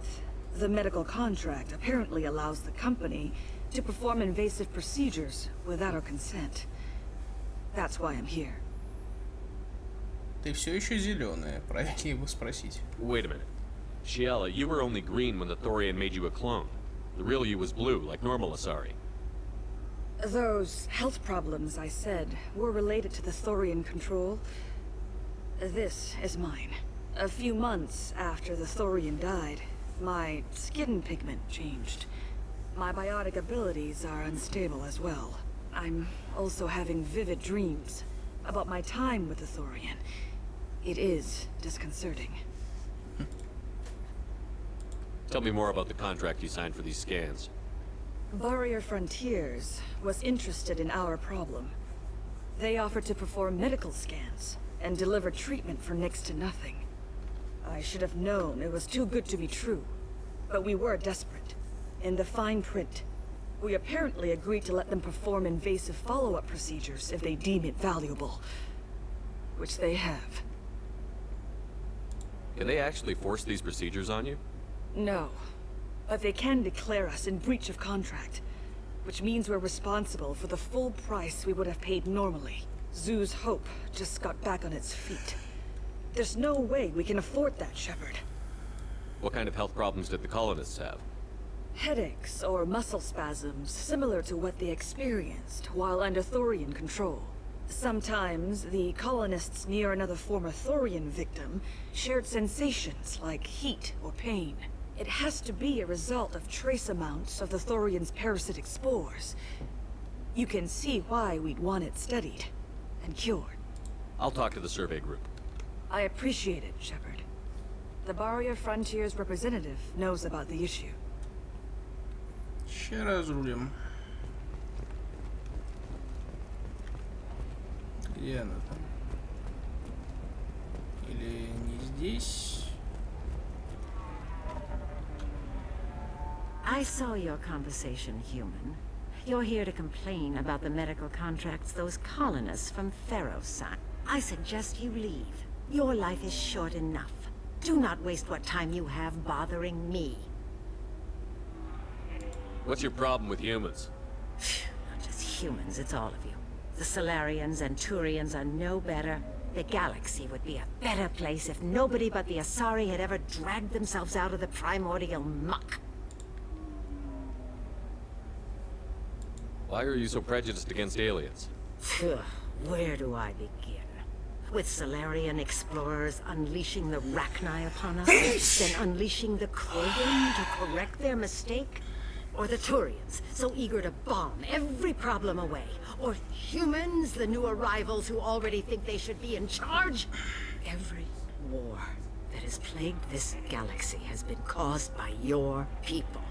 the medical contract apparently allows the company to perform invasive procedures without our consent. That's why I'm here. Ты все еще зеленая, правильно его спросить. Wait a minute. Shiala, you were only green when the Thorian made you a clone. The real you was blue, like normal Asari. Those health problems I said were related to the Thorian control. This is mine. A few months after the Thorian died, my skin pigment changed. My biotic abilities are unstable as well. I'm also having vivid dreams about my time with the Thorian. It is disconcerting. Tell me more about the contract you signed for these scans. Barrier Frontiers was interested in our problem. They offered to perform medical scans and deliver treatment for next to nothing. I should have known it was too good to be true, but we were desperate. In the fine print, we apparently agreed to let them perform invasive follow-up procedures if they deem it valuable. Which they have. Can they actually force these procedures on you? No, but they can declare us in breach of contract, which means we're responsible for the full price we would have paid normally. Zoo's hope just got back on its feet. There's no way we can afford that, Shepard. What kind of health problems did the colonists have? Headaches or muscle spasms similar to what they experienced while under Thorian control. Sometimes the colonists near another former Thorian victim shared sensations like heat or pain. It has to be a result of trace amounts of the Thorian's parasitic spores. You can see why we'd want it studied and cured. I'll talk to the survey group. I appreciate it, Shepard. The Barrier Frontiers representative knows about the issue. Ща разрулим. Где она там? Или не здесь? I saw your conversation, human. You're here to complain about the medical contracts those colonists from Pharaoh signed. I suggest you leave. Your life is short enough. Do not waste what time you have bothering me. What's your problem with humans? Not just humans, it's all of you. The Solarians and Turians are no better. The galaxy would be a better place if nobody but the Asari had ever dragged themselves out of the primordial muck. Why are you so prejudiced against aliens? Where do I begin? With Solarian explorers unleashing the Rachni upon us, then unleashing the Krogan to correct their mistake? Or the Turians, so eager to bomb every problem away? Or humans, the new arrivals who already think they should be in charge? Every war that has plagued this galaxy has been caused by your people.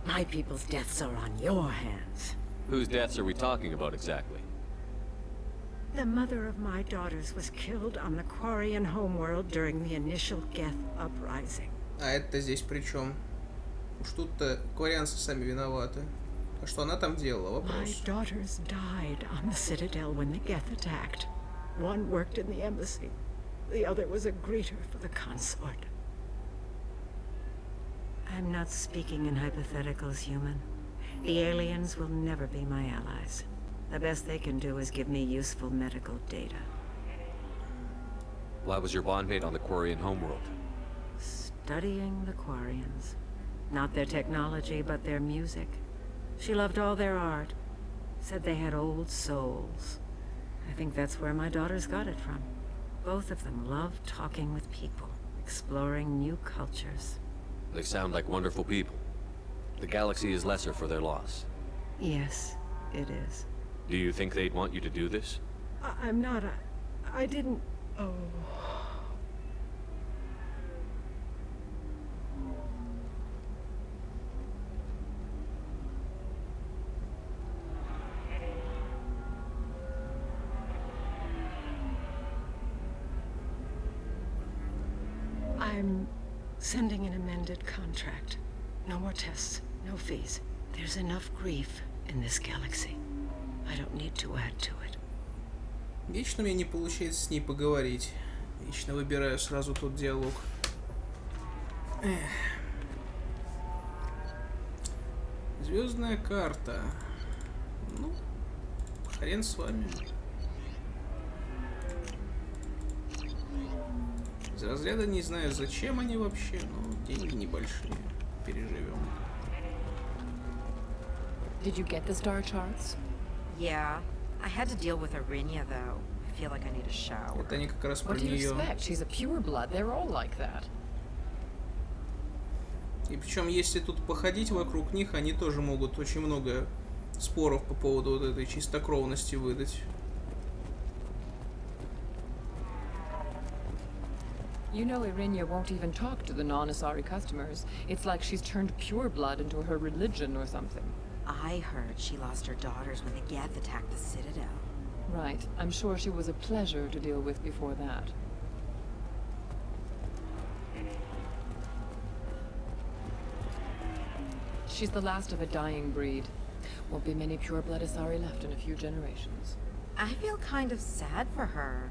My people's deaths are on your hands. Whose deaths are we talking about exactly? The mother of my daughters was killed on the Quarian homeworld during the initial Geth uprising. А это здесь при чем? Уж тут-то кварианцы сами виноваты. А что она там делала? Вопрос. My daughters died on the Citadel when the Geth attacked. One worked in the embassy. The other was a greeter for the consort. I'm not speaking in hypotheticals, human. The aliens will never be my allies. The best they can do is give me useful medical data. Why was your bondmate on the Quarian homeworld? Studying the Quarians. Not their technology, but their music. She loved all their art. Said they had old souls. I think that's where my daughters got it from. Both of them loved talking with people, exploring new cultures. They sound like wonderful people. The galaxy is lesser for their loss. Yes, it is. Do you think they'd want you to do this? I'm not. I didn't. Oh. I'm sending an amended contract. No more tests, no fees. There's enough grief in this galaxy. I don't need to add to it. Вечно мне не получается с ней поговорить. Вечно выбираю сразу тот диалог. Звездная карта. Ну, хрен с вами. Из разряда не знаю, зачем они вообще, но деньги небольшие. Переживем. Did you get the star charts? Yeah. I had to deal with Arinia, though. I feel like I need a shower. Это они как раз про What do you нее. expect? She's a pureblood. They're all like that. И причем, если тут походить вокруг них, они тоже могут очень много споров по поводу вот этой чистокровности выдать. You know Irinia won't even talk to the non-Asari customers. It's like she's turned pureblood into her religion or something. I heard she lost her daughters when the Geth attacked the Citadel. Right. I'm sure she was a pleasure to deal with before that. She's the last of a dying breed. Won't be many pureblood Asari left in a few generations. I feel kind of sad for her.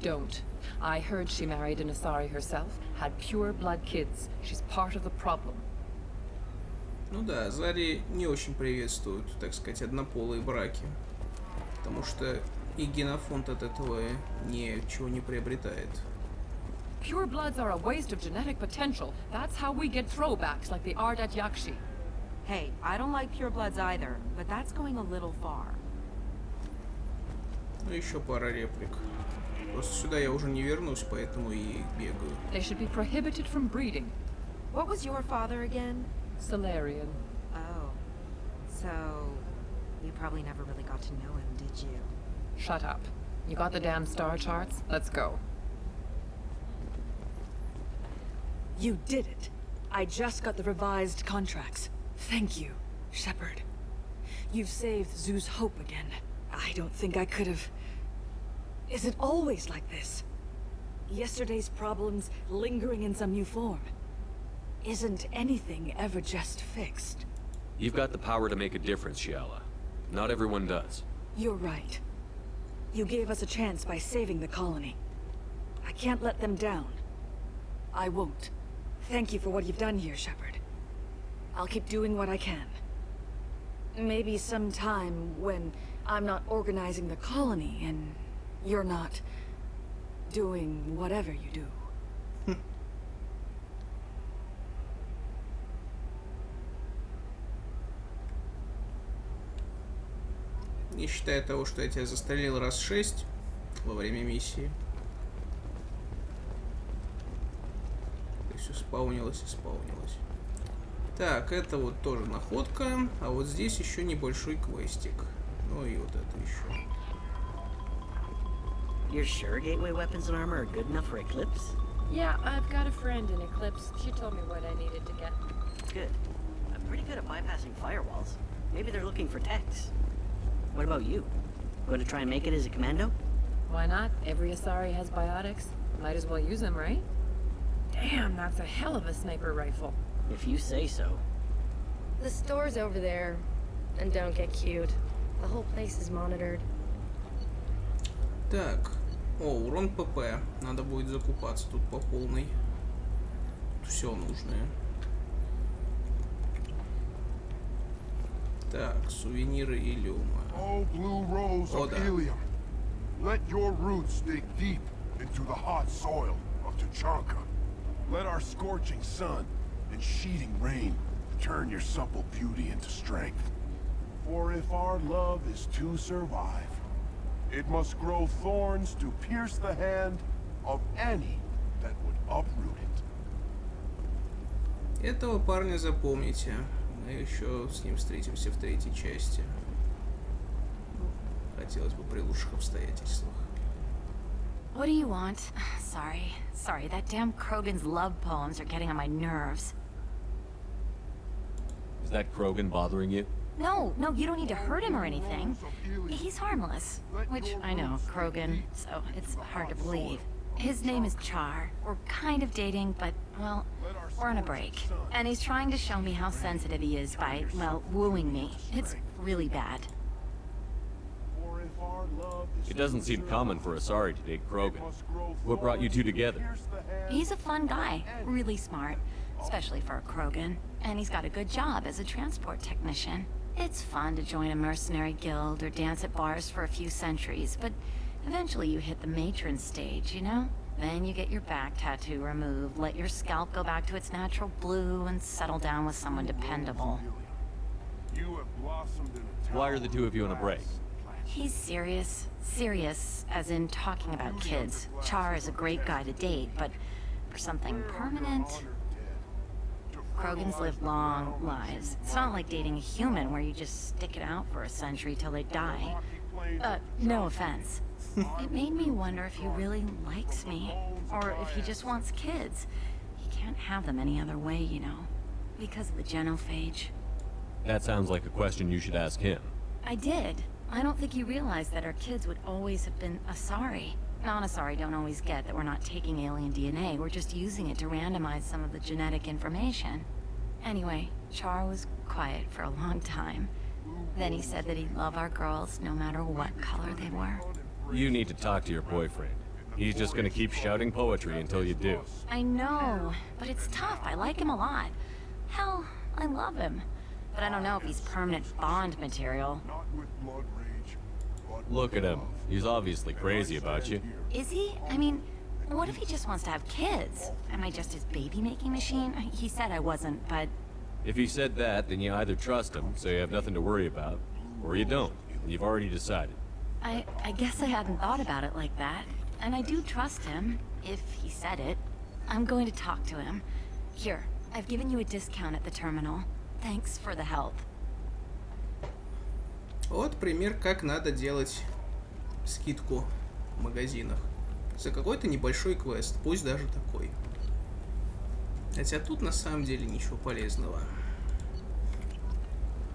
Don't. I heard she married an Asari herself, had pure-blood kids. She's part of the problem. Ну да, Азари не очень приветствуют, так сказать, однополые браки. Потому что и генофонд от этого ничего не приобретает. Purebloods are a waste of genetic potential. That's how we get throwbacks like the Ardat Yakshi. Hey, I don't like purebloods either, but that's going a little far. Ну еще пара реплик. Просто сюда я уже не вернусь, поэтому и бегаю. They should be prohibited from breeding. What was your father again? Solarian. Oh. So, you probably never really got to know him, did you? Shut up. You got the damn star charts? Let's go. You did it. I just got the revised contracts. Thank you, Shepard. You've saved Zoo's hope again. I don't think I could have... Is it always like this? Yesterday's problems lingering in some new form. Isn't anything ever just fixed? You've got the power to make a difference, Shiala. Not everyone does. You're right. You gave us a chance by saving the colony. I can't let them down. I won't. Thank you for what you've done here, Shepard. I'll keep doing what I can. Maybe sometime when I'm not organizing the colony and you're not doing whatever you do. Не считая того, что я тебя застрелил раз 6 во время миссии. И все спаунилось и спаунилось. Так, это вот тоже находка. А вот здесь еще небольшой квестик. Ну и вот это еще. You're sure gateway weapons and armor are good enough for Eclipse? Yeah, I've got a friend in Eclipse. She told me what I needed to get. Good. I'm pretty good at bypassing firewalls. Maybe they're looking for techs. What about you? Going to try and make it as a commando? Why not? Every Asari has biotics. Might as well use them, right? Damn, that's a hell of a sniper rifle. If you say so. The store's over there. And don't get cute. The whole place is monitored. Так. О, урон ПП. Надо будет закупаться тут по полной. Все нужное. Так, сувениры Иллиума. Oh, blue rose of Ilium. Let your roots dig deep into the hot soil of Tuchanka. Let our scorching sun and sheeting rain turn your supple beauty into strength. For if our love is to survive, it must grow thorns to pierce the hand of any that would uproot it. Этого парня запомните. Мы еще с ним встретимся в 3-й части. Хотелось бы при лучших обстоятельствах. What do you want? Sorry, that damn Krogan's love poems are getting on my nerves. Is that Krogan bothering you? No, you don't need to hurt him or anything. He's harmless. Which, I know, Krogan, so it's hard to believe. His name is Char. We're kind of dating, but, well, we're on a break. And he's trying to show me how sensitive he is by, well, wooing me. It's really bad. It doesn't seem common for Asari to date Krogan. What brought you two together? He's a fun guy, really smart, especially for a Krogan. And he's got a good job as a transport technician. It's fun to join a mercenary guild or dance at bars for a few centuries, but eventually you hit the matron stage, you know? Then you get your back tattoo removed, let your scalp go back to its natural blue, and settle down with someone dependable. Why are the two of you on a break? He's serious. Serious, as in talking about kids. Char is a great guy to date, but for something permanent... Krogans live long lives. It's not like dating a human where you just stick it out for a century till they die. No offense. It made me wonder if he really likes me, or if he just wants kids. He can't have them any other way, you know, because of the genophage. That sounds like a question you should ask him. I did. I don't think he realized that our kids would always have been Asari. Non-Asari don't always get that we're not taking alien DNA, we're just using it to randomize some of the genetic information. Anyway, Char was quiet for a long time. Then he said that he'd love our girls no matter what color they were. You need to talk to your boyfriend. He's just gonna keep shouting poetry until you do. I know, but it's tough. I like him a lot. Hell, I love him. But I don't know if he's permanent bond material. Look at him. He's obviously crazy about you. Is he? I mean, what if he just wants to have kids? Am I just his baby-making machine? He said I wasn't, but... If he said that, then you either trust him, so you have nothing to worry about, or you don't, and you've already decided. I guess I hadn't thought about it like that. And I do trust him, if he said it. I'm going to talk to him. Here, I've given you a discount at the terminal. Thanks for the help. Вот пример, как надо делать скидку в магазинах. За какой-то небольшой квест, пусть даже такой. Хотя тут на самом деле ничего полезного.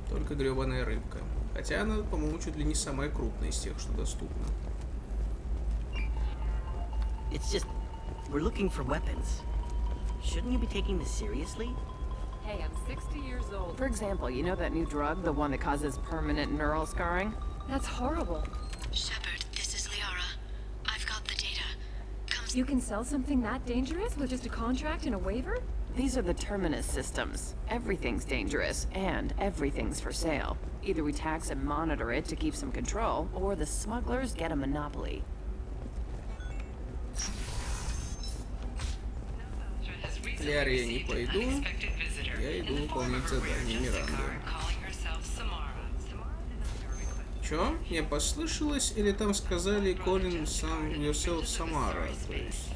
Только гребаная рыбка. Хотя она, по-моему, чуть ли не самая крупная из тех, что доступна. It's just, we're looking for weapons. Shouldn't you be taking this seriously? Hey, I'm 60 years old. For example, you know that new drug, the one that causes permanent neural scarring? That's horrible. Shepard, this is Liara. I've got the data. You can sell something that dangerous with just a contract and a waiver? These are the Terminus systems. Everything's dangerous, and everything's for sale. Either we tax and monitor it to keep some control, or the smugglers get a monopoly. Лиары я не пойду. Я иду выполнять задание Миранды. Чё? Мне послышалось, или там сказали Colin yourself Samara? То есть...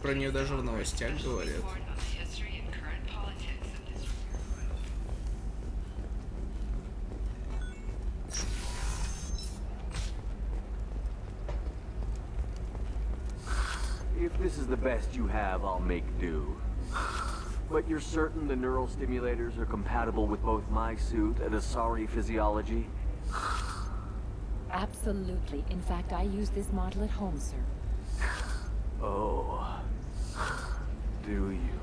Про нее даже в новостях говорят. If this is the best you have, I'll make do. But you're certain the neural stimulators are compatible with both my suit and Asari physiology? Absolutely. In fact, I use this model at home, sir. Oh. Do you?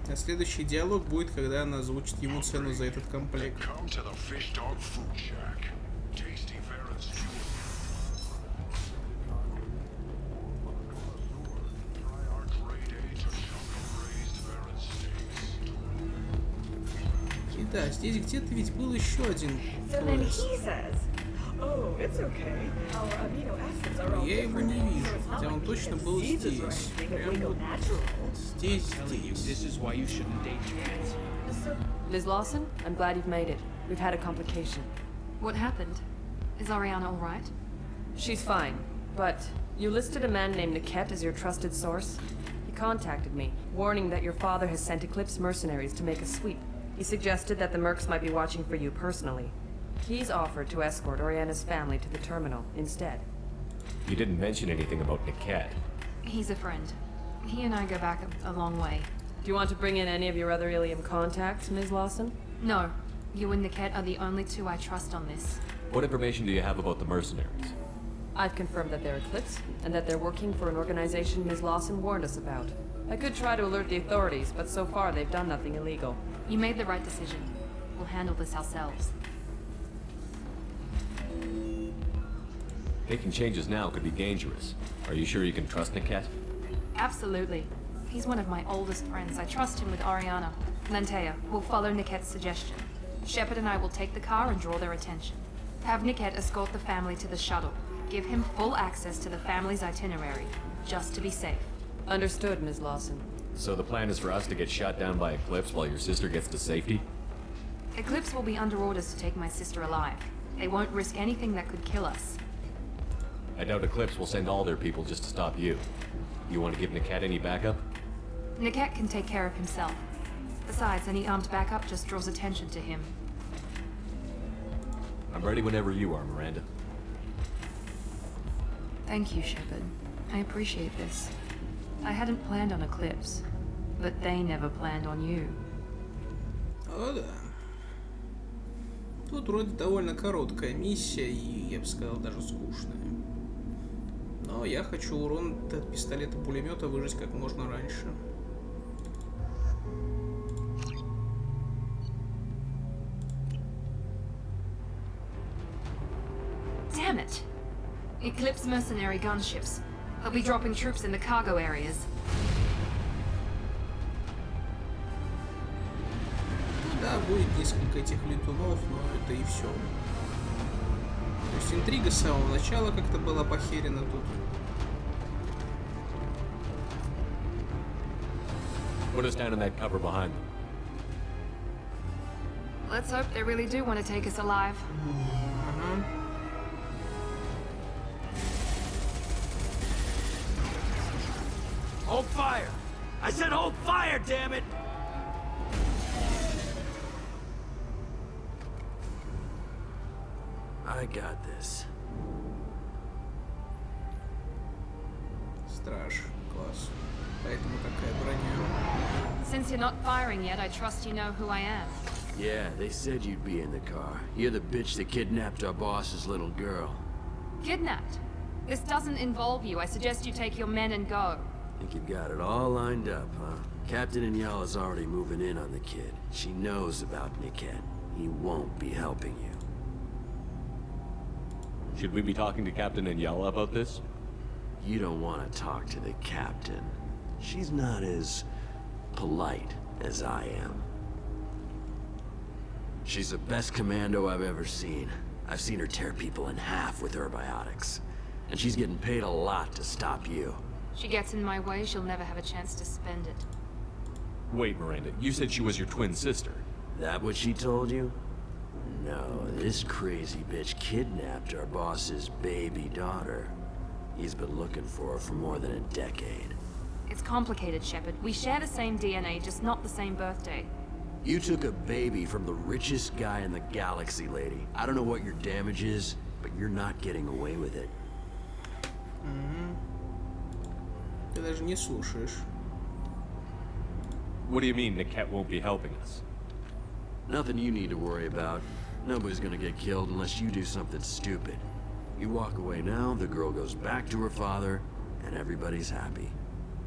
А следующий диалог будет, когда она озвучит ему цену за этот комплект. И да, здесь где-то ведь был еще один квест. Я его не вижу, хотя он точно был здесь. Прям вот здесь. Ms. Lawson, I'm glad you've made it. We've had a complication. What happened? Is Ariana all right? She's fine, but you listed a man named Niket as your trusted source. He contacted me, warning that your father has sent Eclipse mercenaries to make a sweep. He suggested that the mercs might be watching for you personally. He's offered to escort Oriana's family to the terminal instead. You didn't mention anything about Niket. He's a friend. He and I go back a long way. Do you want to bring in any of your other Ilium contacts, Ms. Lawson? No. You and Niket are the only two I trust on this. What information do you have about the mercenaries? I've confirmed that they're Eclipse, and that they're working for an organization Ms. Lawson warned us about. I could try to alert the authorities, but so far they've done nothing illegal. You made the right decision. We'll handle this ourselves. Making changes now could be dangerous. Are you sure you can trust Niket? Absolutely. He's one of my oldest friends. I trust him with Ariana. Lantea, we'll follow Niket's suggestion. Shepard and I will take the car and draw their attention. Have Niket escort the family to the shuttle. Give him full access to the family's itinerary, just to be safe. Understood, Ms. Lawson. So the plan is for us to get shot down by Eclipse while your sister gets to safety? Eclipse will be under orders to take my sister alive. They won't risk anything that could kill us. I doubt Eclipse will send all their people just to stop you. You want to give Niket any backup? Niket can take care of himself. Besides, any armed backup just draws attention to him. I'm ready whenever you are, Miranda. Thank you, Shepard. I appreciate this. I hadn't planned on Eclipse, but they never planned on you. О, да. Тут вроде довольно короткая миссия, и, я бы сказал, даже скучная. Но я хочу урон от пистолета-пулемета выжать как можно раньше. Damn it! Eclipse mercenary gunships. They'll be dropping troops in the cargo areas. Ну да, будет несколько этих летунов, но это и все. То есть интрига с самого начала как-то была похерена тут. Put us down in that cover behind them. Let's hope they really do want to take us alive. Hold fire! I said hold fire, damn it! I got this. Страж, класс. Поэтому такая броня. Since you're not firing yet, I trust you know who I am. Yeah, they said you'd be in the car. You're the bitch that kidnapped our boss's little girl. Kidnapped? This doesn't involve you. I suggest you take your men and go. Think you've got it all lined up, huh? Captain Inyala's already moving in on the kid. She knows about Niket. He won't be helping you. Should we be talking to Captain Inyala about this? You don't want to talk to the captain. She's not as polite as I am. She's the best commando I've ever seen. I've seen her tear people in half with her biotics. And she's getting paid a lot to stop you. She gets in my way, she'll never have a chance to spend it. Wait, Miranda, you said she was your twin sister. That what she told you? No, this crazy bitch kidnapped our boss's baby daughter. He's been looking for her for more than a decade. It's complicated, Shepard. We share the same DNA, just not the same birthday. You took a baby from the richest guy in the galaxy, lady. I don't know what your damage is, but you're not getting away with it. Ты даже не слушаешь. What do you mean Niket won't be helping us? Nothing you need to worry about. Nobody's gonna get killed unless you do something stupid. You walk away now, the girl goes back to her father, and everybody's happy.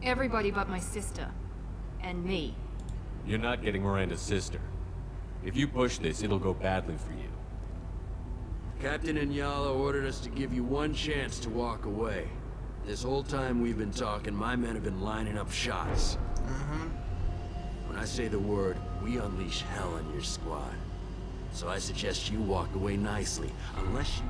Everybody but my sister. And me. You're not getting Miranda's sister. If you push this, it'll go badly for you. Captain Inyala ordered us to give you one chance to walk away. This whole time we've been talking, my men have been lining up shots. When I say the word, we unleash hell in your squad. So I suggest you walk away nicely, unless you...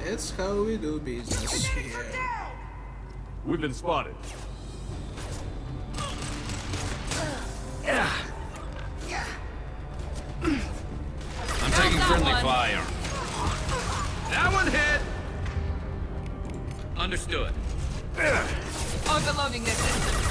That's how we do business here. We've been spotted. I'm taking friendly fire. That one hit! Understood. Overloading their system.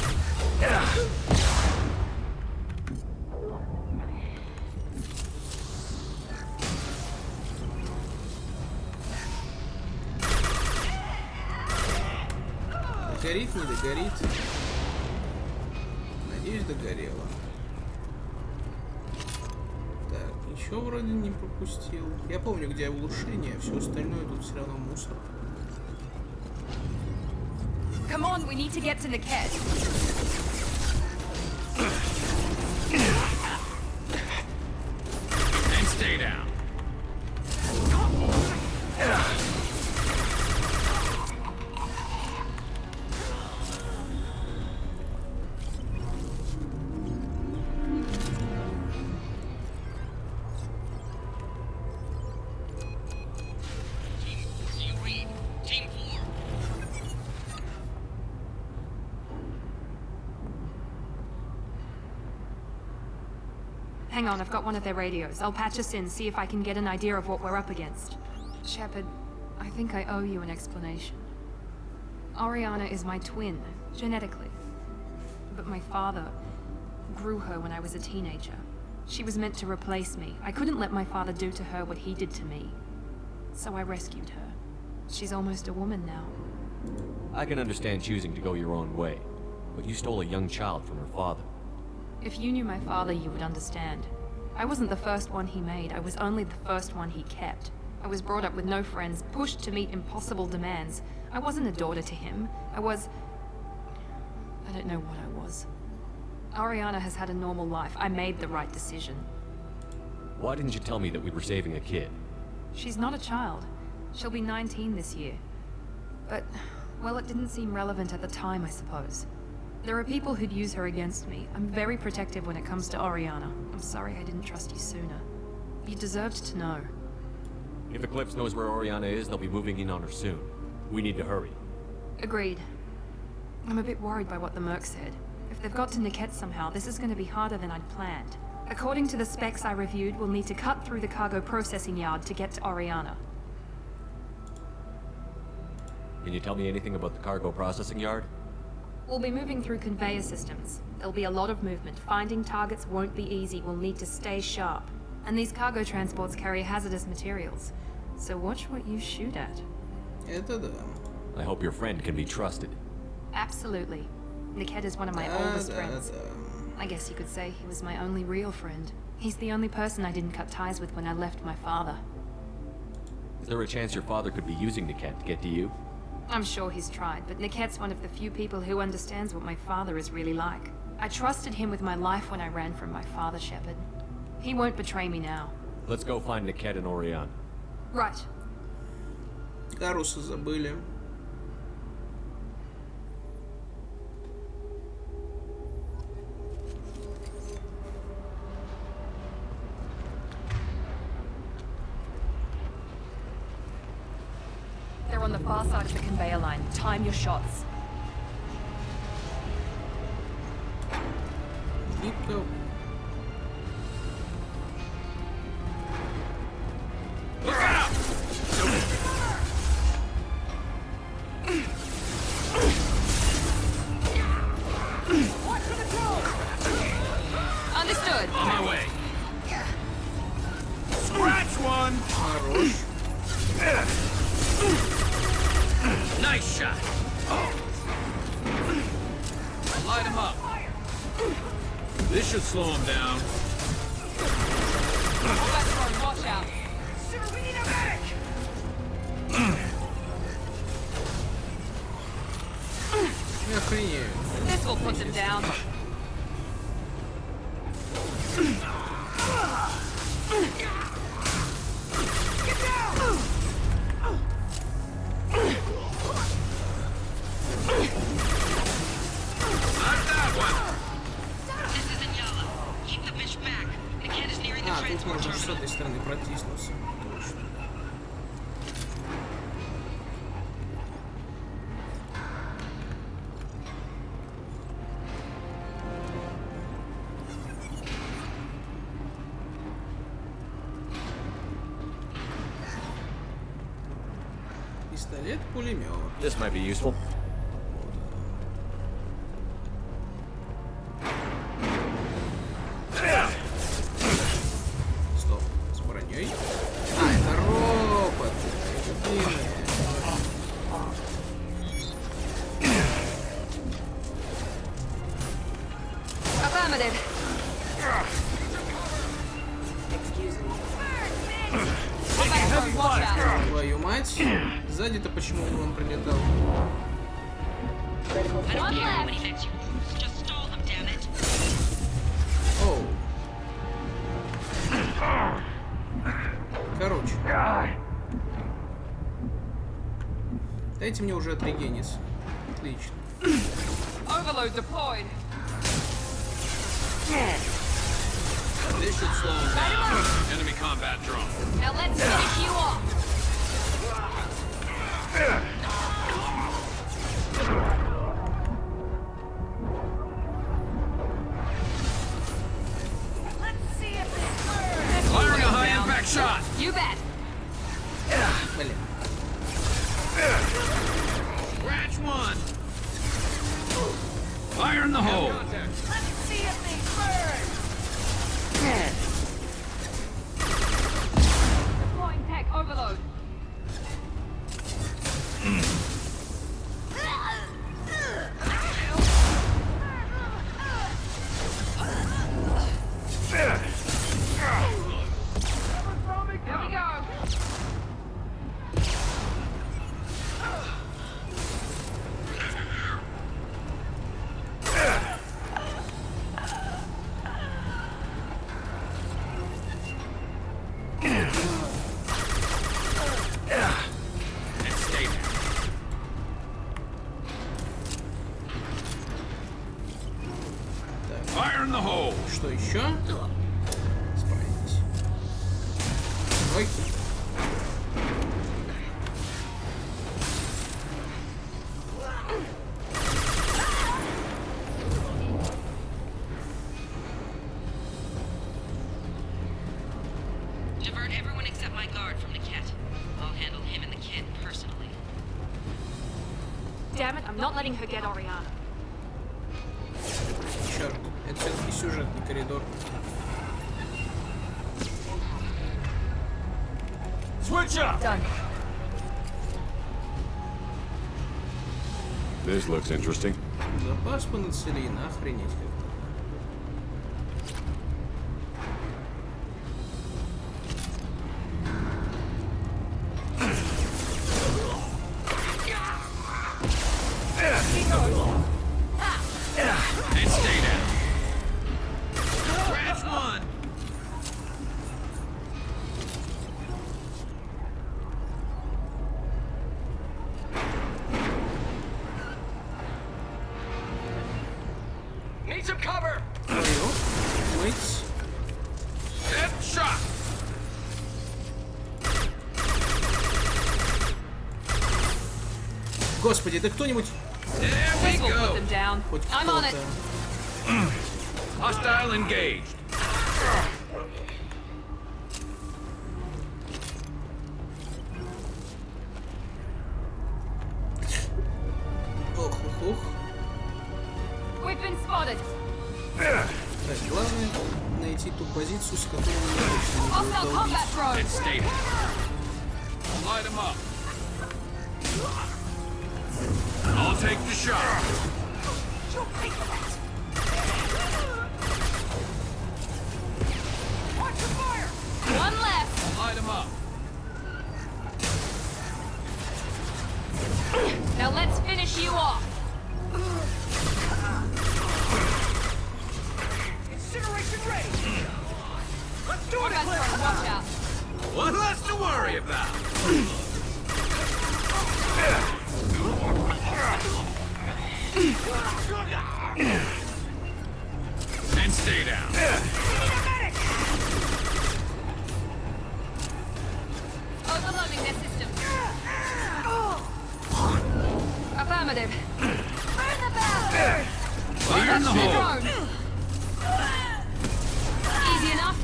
Догорит, не догорит. догорело. Так, ничего вроде не пропустил. Я помню, где улучшение, все остальное тут все равно мусор. Come on, we need to get to Niket. And stay down. Hang on, I've got one of their radios. I'll patch us in, see if I can get an idea of what we're up against. Shepard, I think I owe you an explanation. Oriana is my twin, genetically. But my father grew her when I was a teenager. She was meant to replace me. I couldn't let my father do to her what he did to me. So I rescued her. She's almost a woman now. I can understand choosing to go your own way, but you stole a young child from her father. If you knew my father, you would understand. I wasn't the first one he made, I was only the first one he kept. I was brought up with no friends, pushed to meet impossible demands. I wasn't a daughter to him. I don't know what I was. Oriana has had a normal life. I made the right decision. Why didn't you tell me that we were saving a kid? She's not a child. She'll be 19 this year. But, well, it didn't seem relevant at the time, I suppose. There are people who'd use her against me. I'm very protective when it comes to Oriana. I'm sorry I didn't trust you sooner. You deserved to know. If Eclipse knows where Oriana is, they'll be moving in on her soon. We need to hurry. Agreed. I'm a bit worried by what the Merc said. If they've got to Niket somehow, this is going to be harder than I'd planned. According to the specs I reviewed, we'll need to cut through the cargo processing yard to get to Oriana. Can you tell me anything about the cargo processing yard? We'll be moving through conveyor systems. There'll be a lot of movement. Finding targets won't be easy. We'll need to stay sharp. And these cargo transports carry hazardous materials. So watch what you shoot at. Это да. I hope your friend can be trusted. Absolutely. Niket is one of my oldest friends. I guess you could say he was my only real friend. He's the only person I didn't cut ties with when I left my father. Is there a chance your father could be using Niket to get to you? I'm sure he's tried, but Niket's one of the few people who understands what my father is really like. I trusted him with my life when I ran from my father, Shepard. He won't betray me now. Let's go find Niket and Oriana. Right. Гаруса забыли. They're on the far side of the conveyor line. Time your shots. Keep going. Look out! Understood. On my way. Scratch one! Хорош. Nice shot. Light him up. This should slow him down. Watch out. Охренеть. This will put them down. Тут можно с этой стороны протиснуться. Точно. Пистолет-пулемет. This might be useful. Стоп, с броней. А, это робот. Это длинный. Affirmative. Твою мать. Сзади-то почему он прилетал? Оу. Короче. Дайте мне уже отрегениться. Отлично. Overload deployed. This should slow him down. Enemy combat drone. Now let's finish you off. Let's see if this burns. Firing a high impact shot. You bet. Блин. Scratch one. Fire in the hole. Let's see if they burn. Deploying tech overload. Here we go. And stay there. Fire in the hole. Что еще? Справитесь. Ой. Divert everyone except my guard from Niket. I'll handle him and the kid personally. Damn it, I'm not letting her get Oriana. Черт. Это все-таки сюжетный коридор. Switch up! Done. This looks interesting. Запас панацелина, охренеть как-то. And stay down. Scratch one. Need some cover. Wait. Dead shot. Господи, да кто-нибудь... There we This will put go. them down. Хоть I'm on it. кто-то. Hostile engaged. Ох, ох, ох. We've been spotted. Так, главное найти ту позицию, с которой мы точно не Hostile будут combat долбить. drone. And stay there. Light him up. I'll take the shot. Watch the fire. One left. Light him up. Now let's finish you off. Incineration ready. Let's do it, Combat Eclipse. drone, watch out. What less to worry about? And stay down. Overloading their systems. Affirmative. Burn the bastard. Fire in the hole. Drone. Easy enough.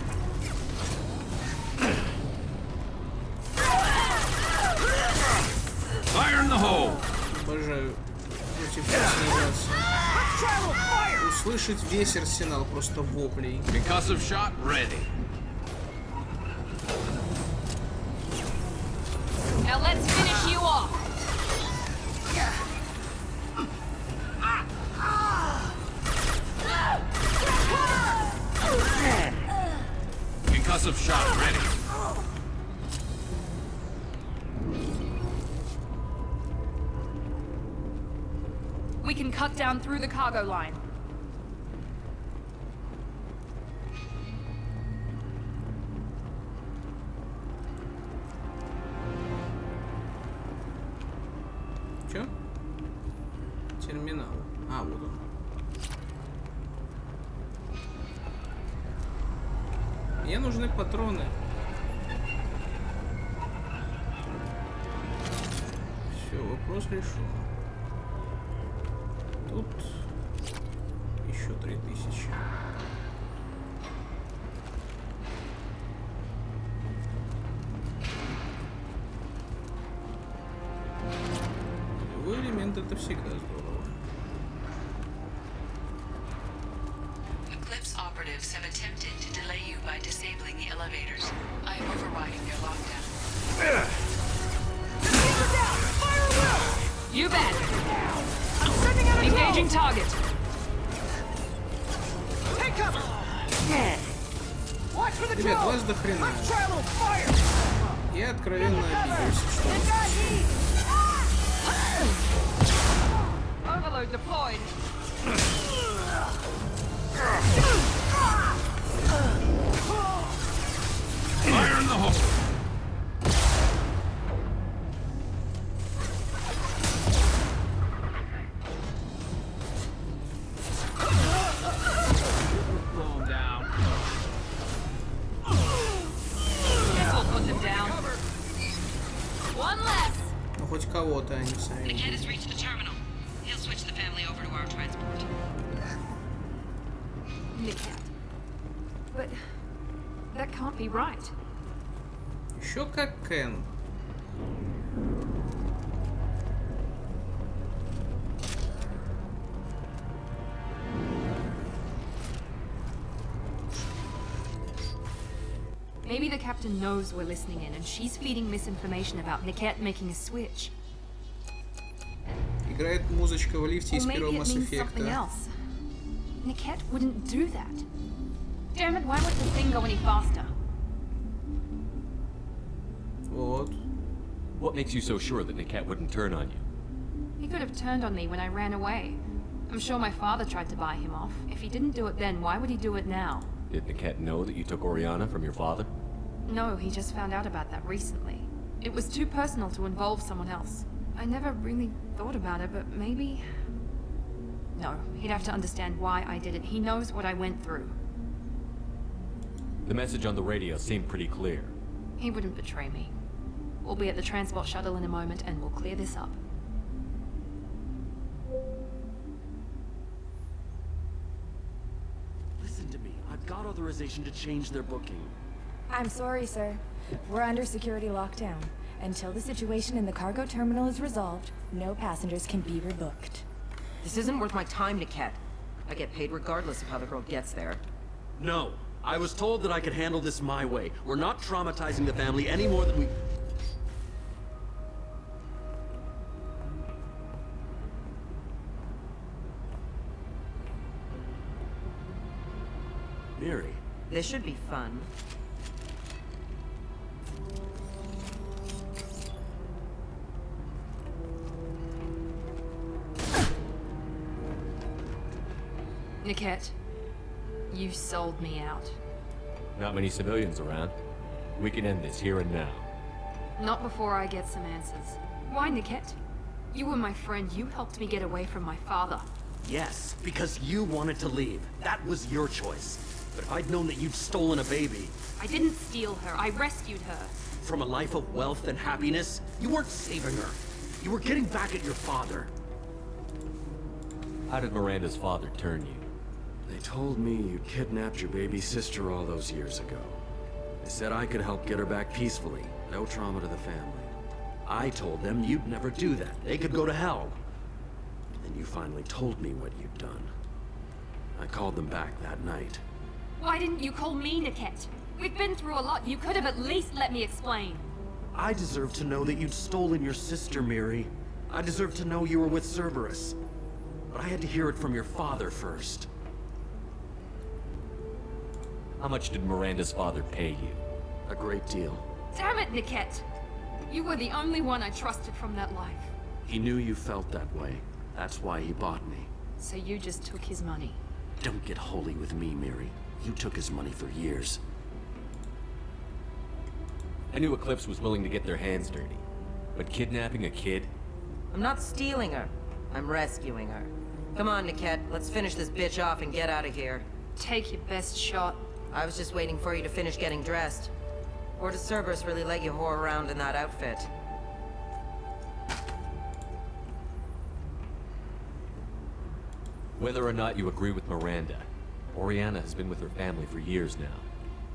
Fire in the hole. Обожаю против них сражаться. Let's try a little fire. Услышать весь арсенал просто воплей. Concussive shot ready. Now let's finish you off. Concussive shot ready. We can cut down through the cargo line. Чё? Терминал. А, вот он. Мне нужны патроны. Все, вопрос решен. Тут еще 3000. Любой элемент — это всегда здорово. Eclipse operatives have attempted to delay you by disabling the elevators. I am overriding their lockdown. You bet. Engaging target. Take cover. Watch for the Ребят, вас до хрена. Я откровенно обиделся, что Overload deployed. Fire in the hole. Ну хоть кого-то они сами. Niket has reached the terminal. He'll switch the family over to our transport. Niket. But that can't be right. Еще как Кен. Maybe the captain knows we're listening in, and she's feeding misinformation about Niket making a switch. Играет музычка в лифте из Or maybe первого it Mass means something Effect. else. Niket wouldn't do that. Damn it, why would the thing go any faster? Вот. What makes you so sure that Niket wouldn't turn on you? He could have turned on me when I ran away. I'm sure my father tried to buy him off. If he didn't do it then, why would he do it now? Did Niket know that you took Oriana from your father? No, he just found out about that recently. It was too personal to involve someone else. I never really thought about it, but maybe... No, he'd have to understand why I did it. He knows what I went through. The message on the radio seemed pretty clear. He wouldn't betray me. We'll be at the transport shuttle in a moment and we'll clear this up. Listen to me. I've got authorization to change their booking. I'm sorry, sir. We're under security lockdown. Until the situation in the cargo terminal is resolved, no passengers can be rebooked. This isn't worth my time, Niket. I get paid regardless of how the girl gets there. No. I was told that I could handle this my way. We're not traumatizing the family any more than we... Miri. This should be fun. Niket, you sold me out. Not many civilians around. We can end this here and now. Not before I get some answers. Why, Niket? You were my friend. You helped me get away from my father. Yes, because you wanted to leave. That was your choice. But if I'd known that you'd stolen a baby... I didn't steal her. I rescued her. From a life of wealth and happiness, you weren't saving her. You were getting back at your father. How did Mirande's father turn you? They told me you kidnapped your baby sister all those years ago. They said I could help get her back peacefully. No trauma to the family. I told them you'd never do that. They could go to hell. Then you finally told me what you'd done. I called them back that night. Why didn't you call me, Niket? We've been through a lot. You could have at least let me explain. I deserve to know that you'd stolen your sister, Miri. I deserve to know you were with Cerberus. But I had to hear it from your father first. How much did Mirande's father pay you? A great deal. Damn it, Niket! You were the only one I trusted from that life. He knew you felt that way. That's why he bought me. So you just took his money. Don't get holy with me, Miri. You took his money for years. I knew Eclipse was willing to get their hands dirty. But kidnapping a kid? I'm not stealing her. I'm rescuing her. Come on, Niket. Let's finish this bitch off and get out of here. Take your best shot. I was just waiting for you to finish getting dressed. Or does Cerberus really let you whore around in that outfit? Whether or not you agree with Miranda, Oriana has been with her family for years now.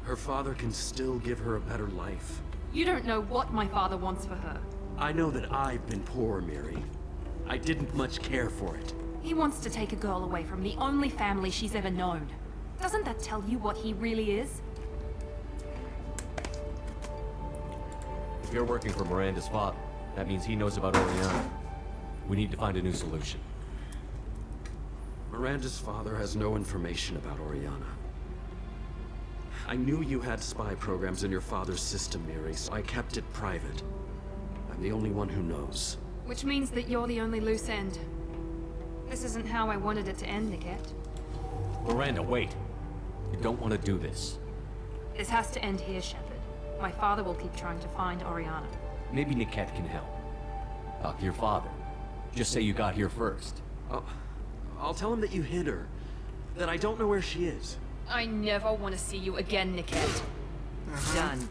Her father can still give her a better life. You don't know what my father wants for her. I know that I've been poor, Miri. I didn't much care for it. He wants to take a girl away from the only family she's ever known. Doesn't that tell you what he really is? If you're working for Miranda's father, that means he knows about Oriana. We need to find a new solution. Miranda's father has no information about Oriana. I knew you had spy programs in your father's system, Miri, so I kept it private. I'm the only one who knows. Which means that you're the only loose end. This isn't how I wanted it to end, Niket. Miranda, wait. You don't want to do this. This has to end here, Shepard. My father will keep trying to find Oriana. Maybe Niket can help. Talk to your father. Just say you got here first. I'll tell him that you hid her. That I don't know where she is. I never want to see you again, Niket. Done.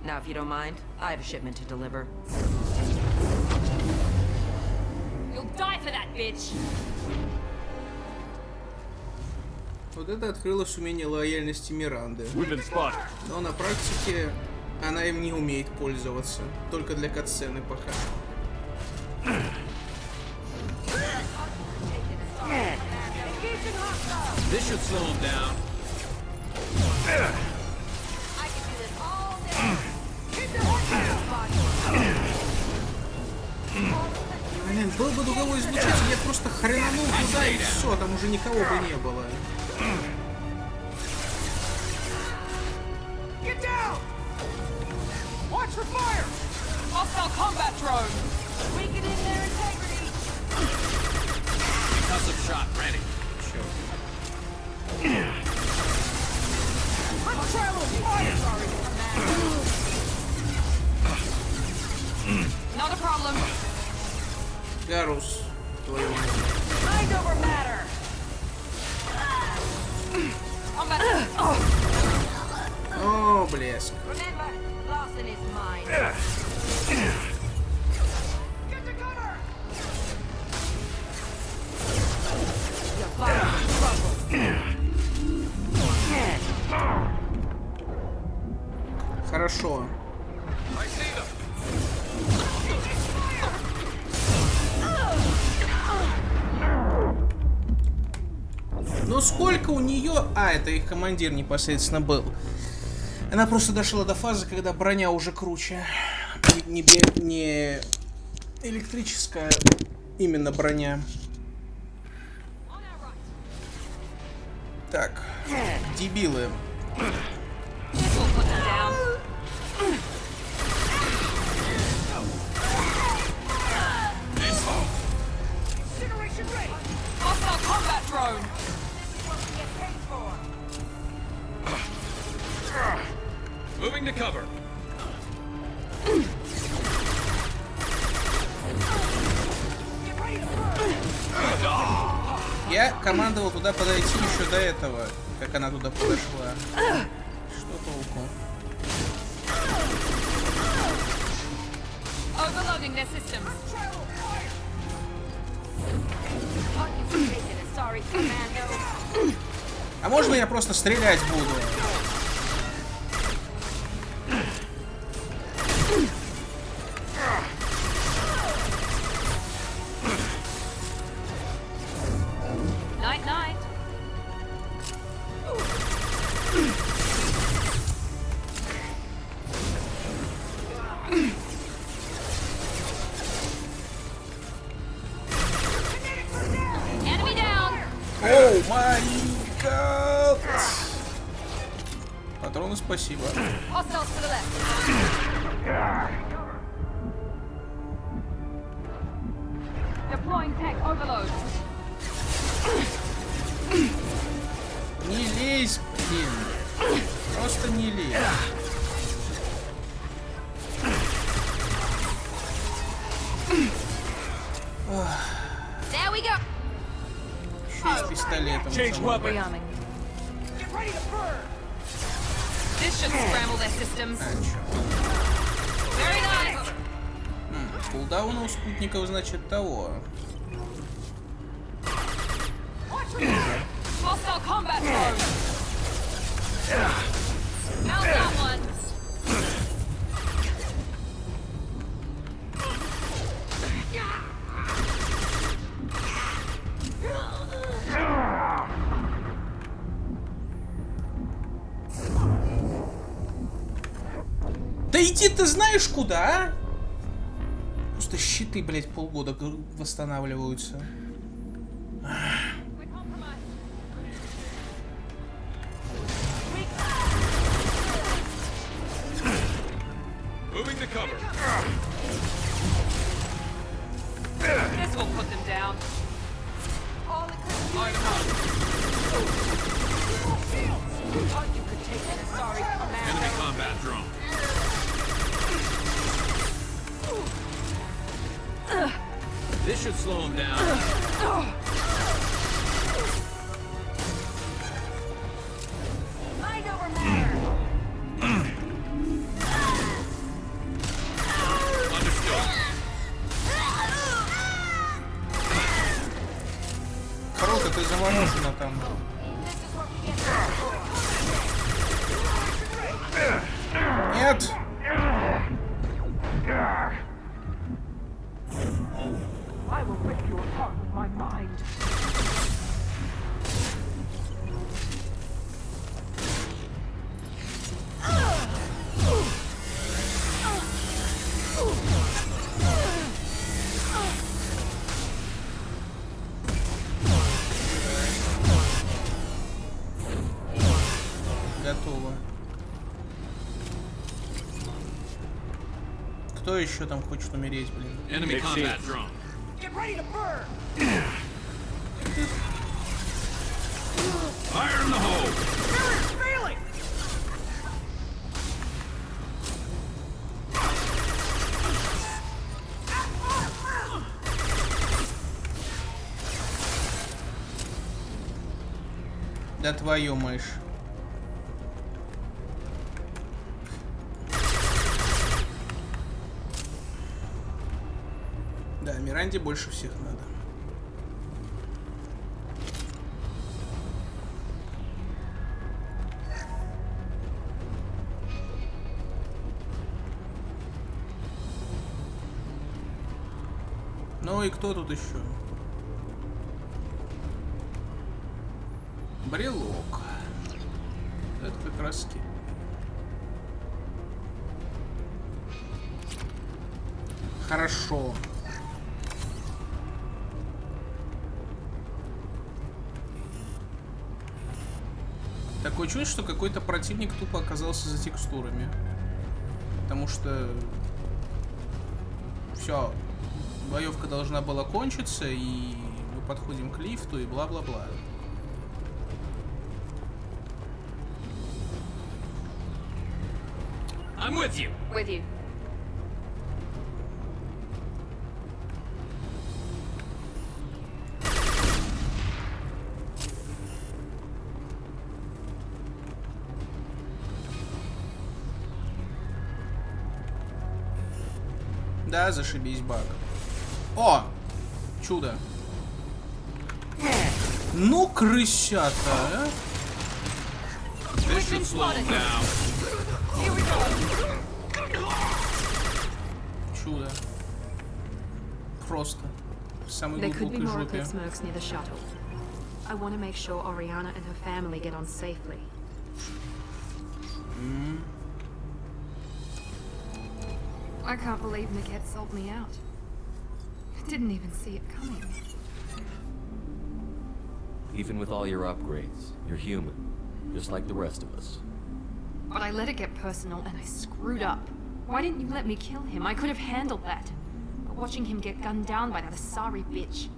Now, if you don't mind, I have a shipment to deliver. You'll die for that, bitch! Вот это открылось умение лояльности Миранды. Но на практике она им не умеет пользоваться. Только для катсцены пока. This should slow him down. Блин, был бы дуговой излучатель, я просто хренанул туда и все, там уже никого бы не было. Get down! Watch for fire! Hostile combat drone! Weakening their integrity! Concussive shot ready. Let's travel fire! Sorry, Not a problem. Гарус, твою мать. Mind over matter! О, блеск. Remember, Lawson is mine. Get the gunner! You're far in trouble. Хорошо. I see them! Но сколько у нее... А, это их командир непосредственно был. Она просто дошла до фазы, когда броня уже круче. Не электрическая, именно броня. Так, дебилы. Incineration ready! Hostile combat drone! Moving to cover. Я командовал туда подойти еще до этого, как она туда подошла. Что толку? Overloading their systems. А можно я просто стрелять буду? Night-night. Enemy down! Oh my god! патроны спасибо. Hostiles to the left. Deploying tech overload. Не лезь, блин. Просто не лезь. There we go. Еще и с пистолетом. Rearming. Get ready to burn. This should scramble their systems. Very nice. Кулдаун у спутников, значит, того. Hostile combat drone. How's that one? Да иди ты знаешь куда, а? Просто щиты, блять, полгода восстанавливаются. Moving to cover. This will put them down. All equipment. Thought you could take an Asari commando. Enemy combat drone. This should slow him down. Mind over matter. Круто, ты заморожена там. Нет! I will rip you apart with my mind. Готово. Кто еще там хочет умереть, блин? Enemy combat drone. Get ready to burn. Fire in the hole. Mirror's failing. Да твою мышь. Да, Миранде больше всех надо. Ну и кто тут еще? Брелок. Это как раз таки. Хорошо. Такое чувство, что какой-то противник тупо оказался за текстурами. Потому что все, боевка должна была кончиться, и мы подходим к лифту и бла-бла-бла. I'm with you. With you. Да, зашибись, баг. О! Чудо. Ну, крысята, а? Чудо. Просто. В самой глубокой жопе. Smokes near the shuttle. I want to make sure Oriana and her family get on safely. I can't believe Niket sold me out. I didn't even see it coming. Even with all your upgrades, you're human, just like the rest of us. But I let it get personal and I screwed up. Why didn't you let me kill him? I could have handled that. But watching him get gunned down by that Asari bitch.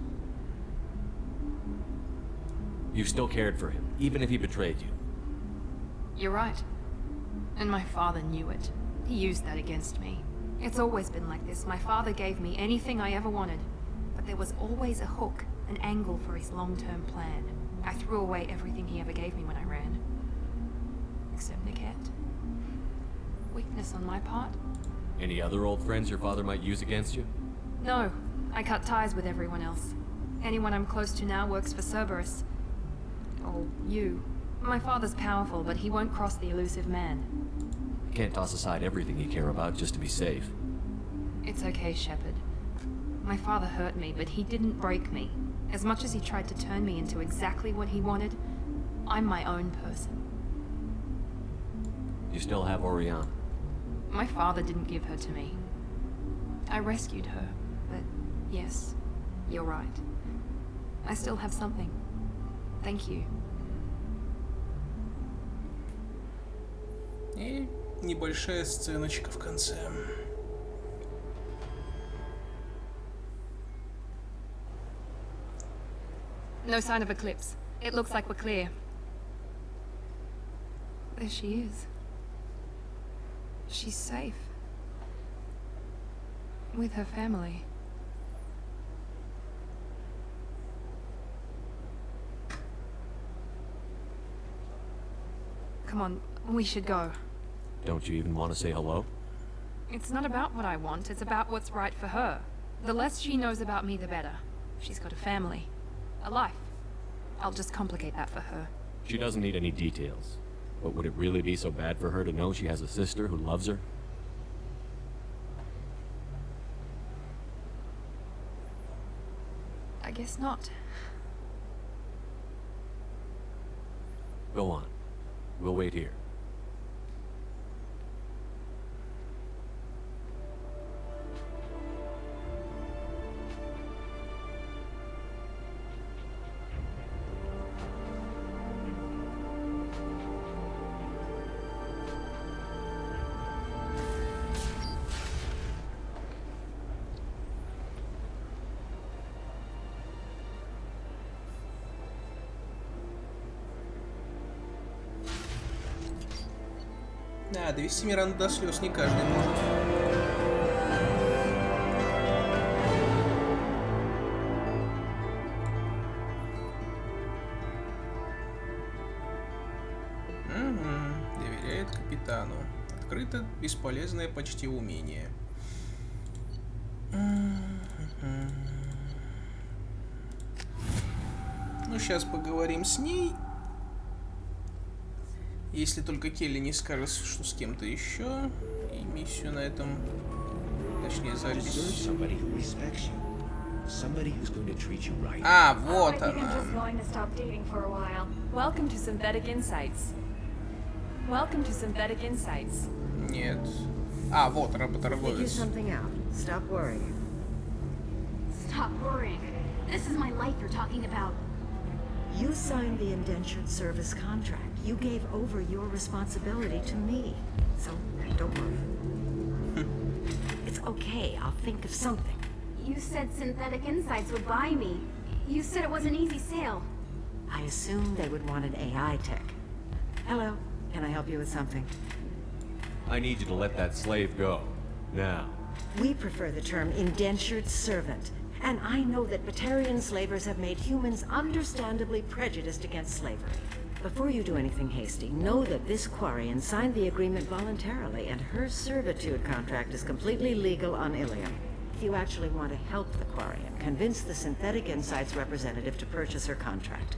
You still cared for him, even if he betrayed you. You're right. And my father knew it. He used that against me. It's always been like this. My father gave me anything I ever wanted. But there was always a hook, an angle for his long-term plan. I threw away everything he ever gave me when I ran. Except Niket. Weakness on my part? Any other old friends your father might use against you? No. I cut ties with everyone else. Anyone I'm close to now works for Cerberus. Or you. My father's powerful, but he won't cross the elusive man. You can't toss aside everything you care about just to be safe. It's okay, Shepard. My father hurt me, but he didn't break me. As much as he tried to turn me into exactly what he wanted, I'm my own person. You still have Oriana. My father didn't give her to me. I rescued her, but yes, you're right. I still have something. Thank you. И небольшая сценочка в конце. No sign of Eclipse. It looks like we're clear. There she is. She's safe. With her family. Come on, we should go. Don't you even want to say hello? It's not about what I want, it's about what's right for her. The less she knows about me, the better. She's got a family. A life. I'll just complicate that for her. She doesn't need any details. But would it really be so bad for her to know she has a sister who loves her? I guess not. Go on. We'll wait here. Да, довести Миранду до слез не каждый может. Доверяет капитану. Открыто бесполезное почти умение. Ну, сейчас поговорим с ней. Если только Келли не скажет, что с кем-то еще. И миссию на этом... Точнее, запись. А, вот она. Welcome to Synthetic Insights. Welcome to Synthetic Insights. Нет. А, вот, работорговец. Stop worrying. Stop worrying. This is my life you're talking about. You signed the indentured service contract. You gave over your responsibility to me. So, don't worry. It's okay. I'll think of something. You said Synthetic Insights would buy me. You said it was an easy sale. I assumed they would want an AI tech. Hello. Can I help you with something? I need you to let that slave go. Now. We prefer the term indentured servant. And I know that Batarian slavers have made humans understandably prejudiced against slavery. Before you do anything hasty, know that this Quarian signed the agreement voluntarily, and her servitude contract is completely legal on Ilium. If you actually want to help the Quarian, convince the Synthetic Insights representative to purchase her contract.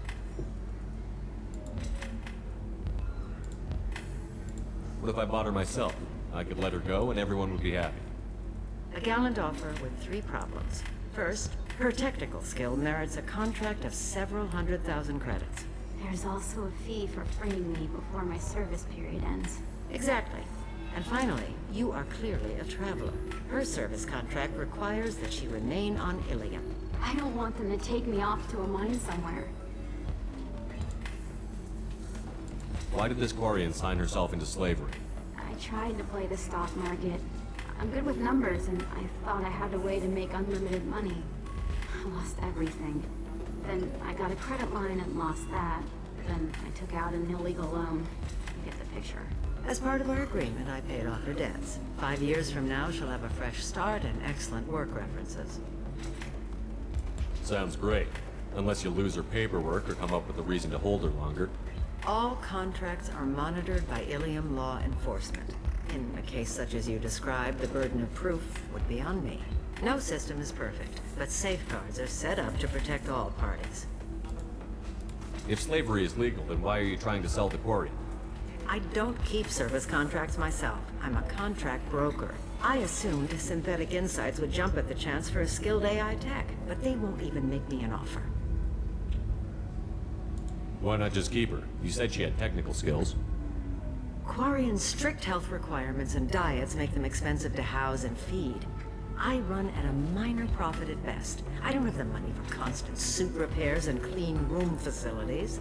What if I bought her myself? I could let her go and everyone would be happy. A gallant offer with 3 problems. First, her technical skill merits a contract of several 100,000 credits. There's also a fee for freeing me before my service period ends. Exactly. And finally, you are clearly a traveler. Her service contract requires that she remain on Ilium. I don't want them to take me off to a mine somewhere. Why did this Quarian sign herself into slavery? I tried to play the stock market. I'm good with numbers, and I thought I had a way to make unlimited money. I lost everything. Then I got a credit line and lost that. Then I took out an illegal loan. You get the picture. As part of our agreement, I paid off her debts. 5 years from now, she'll have a fresh start and excellent work references. Sounds great. Unless you lose her paperwork or come up with a reason to hold her longer. All contracts are monitored by Ilium law enforcement. In a case such as you described, the burden of proof would be on me. No system is perfect, but safeguards are set up to protect all parties. If slavery is legal, then why are you trying to sell the Quarian? I don't keep service contracts myself. I'm a contract broker. I assumed Synthetic Insights would jump at the chance for a skilled AI tech, but they won't even make me an offer. Why not just keep her? You said she had technical skills. Quarian's strict health requirements and diets make them expensive to house and feed. I run at a minor profit at best. I don't have the money for constant suit repairs and clean room facilities.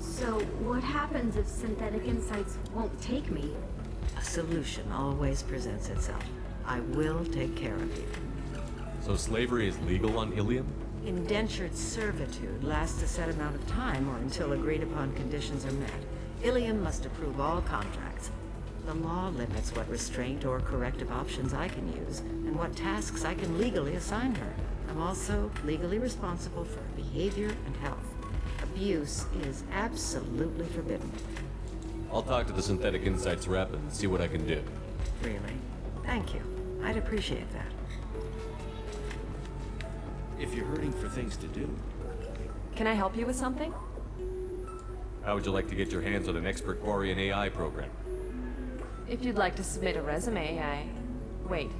So, what happens if Synthetic Insights won't take me? A solution always presents itself. I will take care of you. So slavery is legal on Ilium? Indentured servitude lasts a set amount of time or until agreed upon conditions are met. Ilium must approve all contracts. The law limits what restraint or corrective options I can use, and what tasks I can legally assign her. I'm also legally responsible for her behavior and health. Abuse is absolutely forbidden. I'll talk to the Synthetic Insights rep and see what I can do. Really? Thank you. I'd appreciate that. If you're hurting for things to do. Can I help you with something? How would you like to get your hands on an expert Quarian AI program? If you'd like to submit a resume, Wait.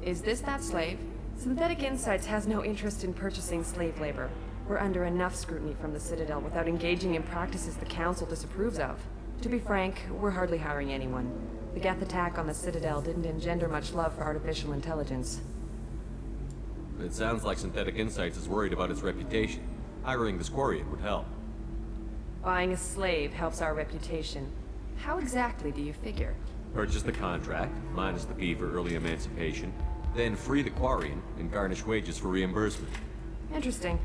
Is this that slave? Synthetic Insights has no interest in purchasing slave labor. We're under enough scrutiny from the Citadel without engaging in practices the Council disapproves of. To be frank, we're hardly hiring anyone. The Geth attack on the Citadel didn't engender much love for artificial intelligence. It sounds like Synthetic Insights is worried about its reputation. Hiring this Quarian would help. Buying a slave helps our reputation. How exactly do you figure? Purchase the contract, minus the fee for early emancipation, then free the Quarian and garnish wages for reimbursement. Interesting.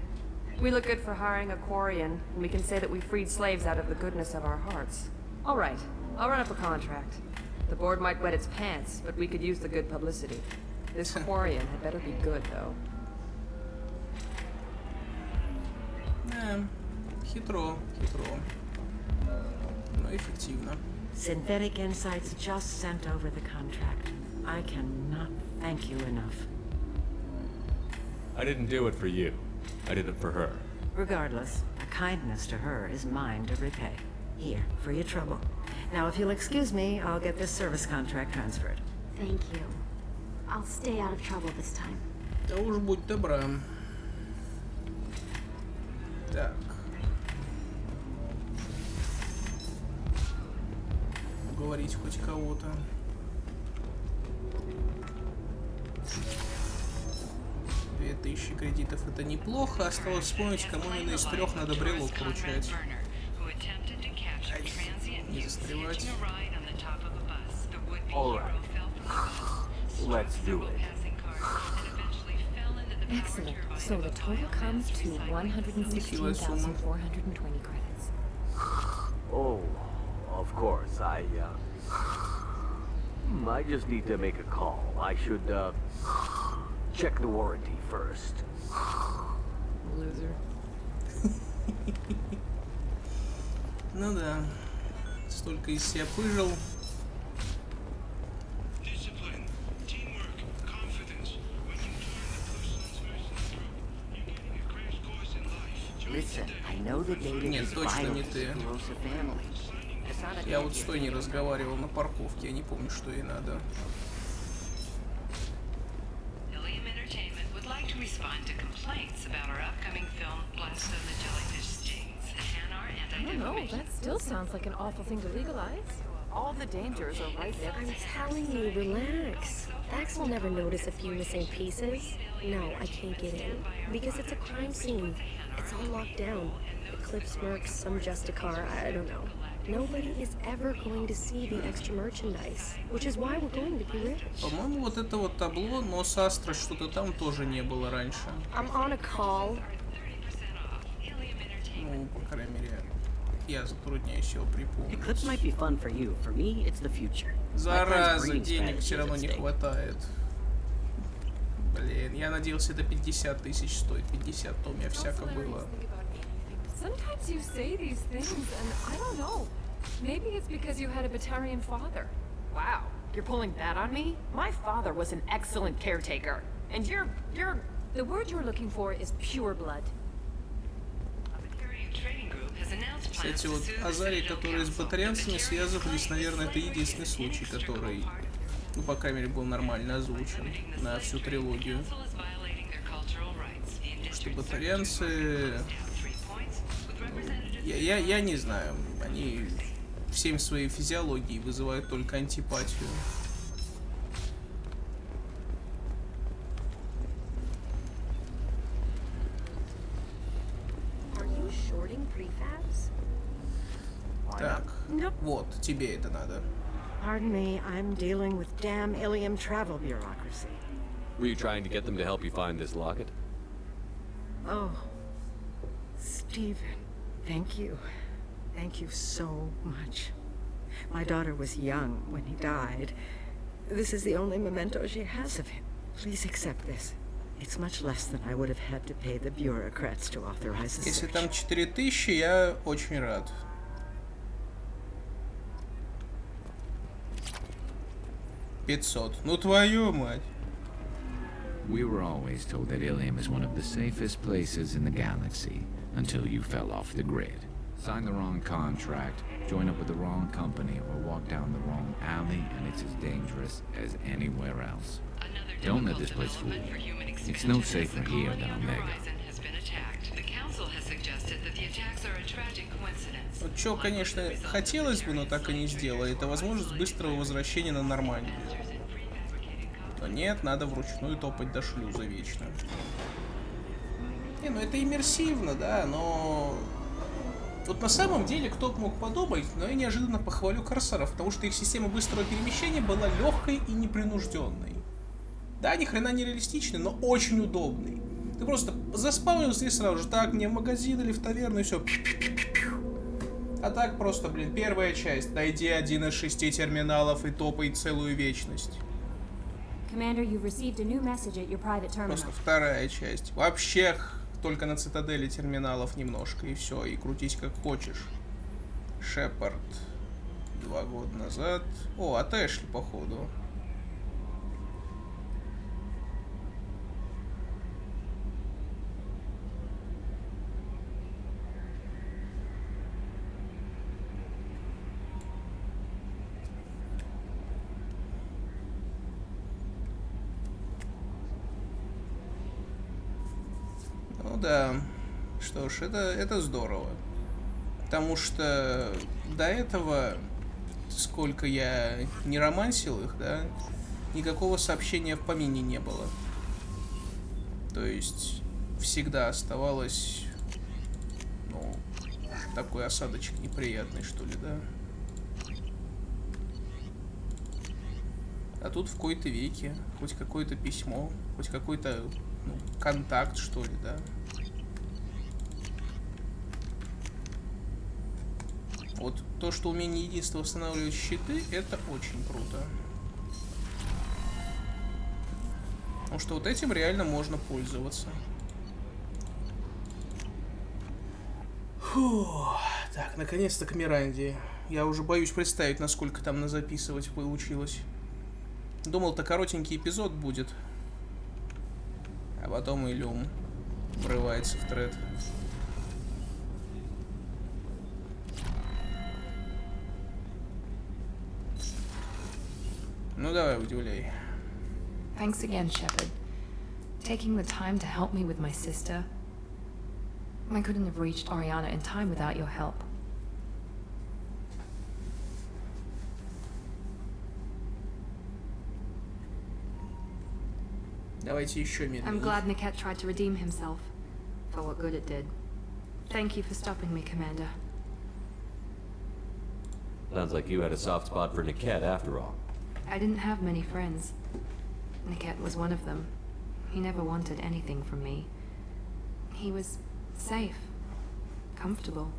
We look good for hiring a Quarian, and we can say that we freed slaves out of the goodness of our hearts. All right, I'll run up a contract. The board might wet its pants, but we could use the good publicity. This Quarian had better be good, though. Хитро. Но эффективно. Synthetic Insights just sent over the contract. I cannot thank you enough. I didn't do it for you. I did it for her. Regardless, a kindness to her is mine to repay. Here, for your trouble. Now, if you'll excuse me, I'll get this service contract transferred. Thank you. I'll stay out of trouble this time. Да уж будь добра. Так. Уговорить хоть кого-то. $2000 кредитов — это неплохо. Осталось вспомнить, кому именно из 3 надо брелок получать. Не застревать. Let's do it. Excellent. So the total comes to 116,420 credits. Oh, of course. I just need to make a call. I should, check the warranty first. Loser. Ну да. Столько из себя пыжил. Listen, I know the data Нет, is точно vital не to ты. the Rosa family. Я вот с той не разговаривал на парковке, я не помню, что ей надо. Иллиum Entertainment would like to respond to complaints about our upcoming film Blast of the Jellyfish Stings and our I don't know, that still sounds like an awful thing to legalize. All the dangers are right there. I'm telling you, relax. Dax will never notice a few missing pieces. No, I can't get in. Because it's a crime scene. It's all locked down. Eclipse marks, some Justicar, I don't know. Nobody is ever going to see the extra merchandise, which is why we're going to be rich. По-моему, вот это вот табло, но с Астро что-то там тоже не было раньше. I'm on a call. Ну, по крайней мере, я затрудняюсь его припомнить. Eclipse might be fun for you. For me, it's the future. Зараза, денег все равно не хватает. Блин, я надеялся, это 50 тысяч стоит. 50, то у меня всяко было. Sometimes you say these things, and I don't know. Maybe it's because you had a Batarian father. Wow, you're pulling that on me? My father was an excellent caretaker. And you're... The word you're looking for is pure blood. Кстати, вот Азарии, которые с батарианцами связывались, наверное, это единственный случай, который, ну, по крайней мере, был нормально озвучен на всю трилогию. Что батарианцы... Я не знаю, они всем своей физиологией вызывают только антипатию. Так, вот, тебе это надо. Pardon me, I'm dealing with damn Иллиум travel bureaucracy. Were you trying to get them to help you find this locket? Oh, Stephen, thank you. Thank you so much. My daughter was young when he died. This is the only memento she has of him. Please accept this. It's much less than I would have had to pay the bureaucrats to authorize the Если search. там 4000, я очень рад. Ну твою мать. We were always told that Ilium is one of the safest places in the galaxy until you fell off the grid. Sign the wrong contract, join up with the wrong company, or walk down the wrong alley, and it's as dangerous as anywhere else. Don't let this place fool you. It's no safer here than Omega. Вот что, конечно, хотелось бы, но так и не сделали, это возможность быстрого возвращения на Нормандию. Но нет, надо вручную топать до шлюза вечно. Не, ну это иммерсивно, да, но... Вот на самом деле, кто бы мог подумать, но я неожиданно похвалю Корсаров, потому что их система быстрого перемещения была легкой и непринужденной. Да, ни хрена не реалистичной, но очень удобной. Ты просто заспавнился и сразу же, так, мне в магазин или в таверну, и все. А так просто, блин, первая часть. Найди один из 6 терминалов и топай целую вечность. Просто вторая часть. Вообще только на цитадели терминалов немножко, и все. И крутись как хочешь. Шепард 2 года назад. О, от Эшли, походу. Ну да, что ж, это здорово. Потому что до этого, сколько я не романсил их, да, никакого сообщения в помине не было. То есть всегда оставалось, ну, такой осадочек неприятный, что ли, да. А тут в кои-то веке хоть какое-то письмо, хоть какой-то, ну, контакт, что ли, да. Вот то, что умение единства восстанавливать щиты, это очень круто. Потому что вот этим реально можно пользоваться. Фу. Так, наконец-то к Миранде. Я уже боюсь представить, насколько там назаписывать получилось. Думал-то коротенький эпизод будет. А потом Иллиум врывается в тред. Ну давай, удивляй. Thanks again, Shepard. Taking the time to help me with my sister. I couldn't have reached Oriana in time without your help. Давайте еще медленнее. I'm glad Niket tried to redeem himself. For what good it did. Thank you for stopping me, Commander. Sounds like you had a soft spot for Niket after all. I didn't have many friends. Niket was one of them. He never wanted anything from me. He was safe, comfortable.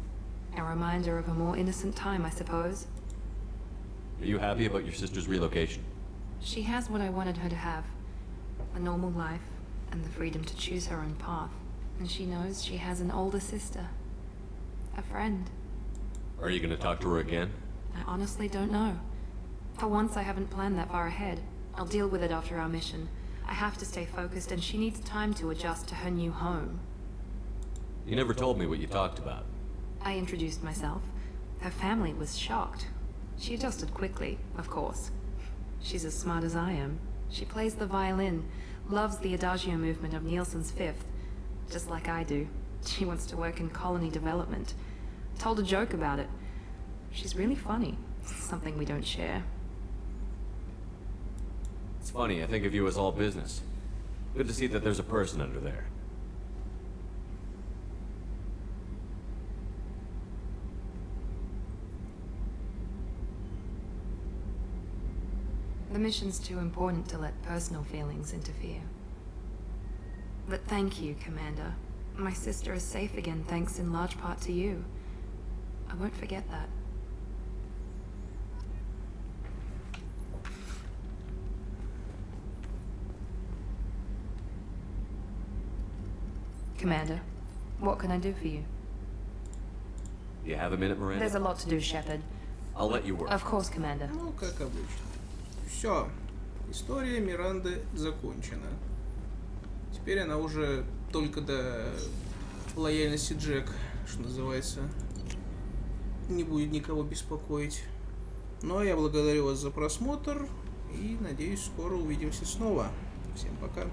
A reminder of a more innocent time, I suppose. Are you happy about your sister's relocation? She has what I wanted her to have. A normal life, and the freedom to choose her own path. And she knows she has an older sister. A friend. Are you gonna talk to her again? I honestly don't know. For once, I haven't planned that far ahead. I'll deal with it after our mission. I have to stay focused, and she needs time to adjust to her new home. You never told me what you talked about. I introduced myself. Her family was shocked. She adjusted quickly, of course. She's as smart as I am. She plays the violin, loves the adagio movement of Nielsen's Fifth, just like I do. She wants to work in colony development. Told a joke about it. She's really funny. Something we don't share. It's funny, I think of you as all business. Good to see that there's a person under there. The mission's too important to let personal feelings interfere. But thank you, Commander. My sister is safe again thanks in large part to you. I won't forget that. Commander, what can I do for you? Do you have a minute, Miranda? There's a lot to do, Shepard. I'll let you work. Of course, Commander. Ну, как обычно. Все. История Миранды закончена. Теперь она уже только до лояльности Джек, что называется, не будет никого беспокоить. Ну, а я благодарю вас за просмотр и надеюсь, скоро увидимся снова. Всем пока.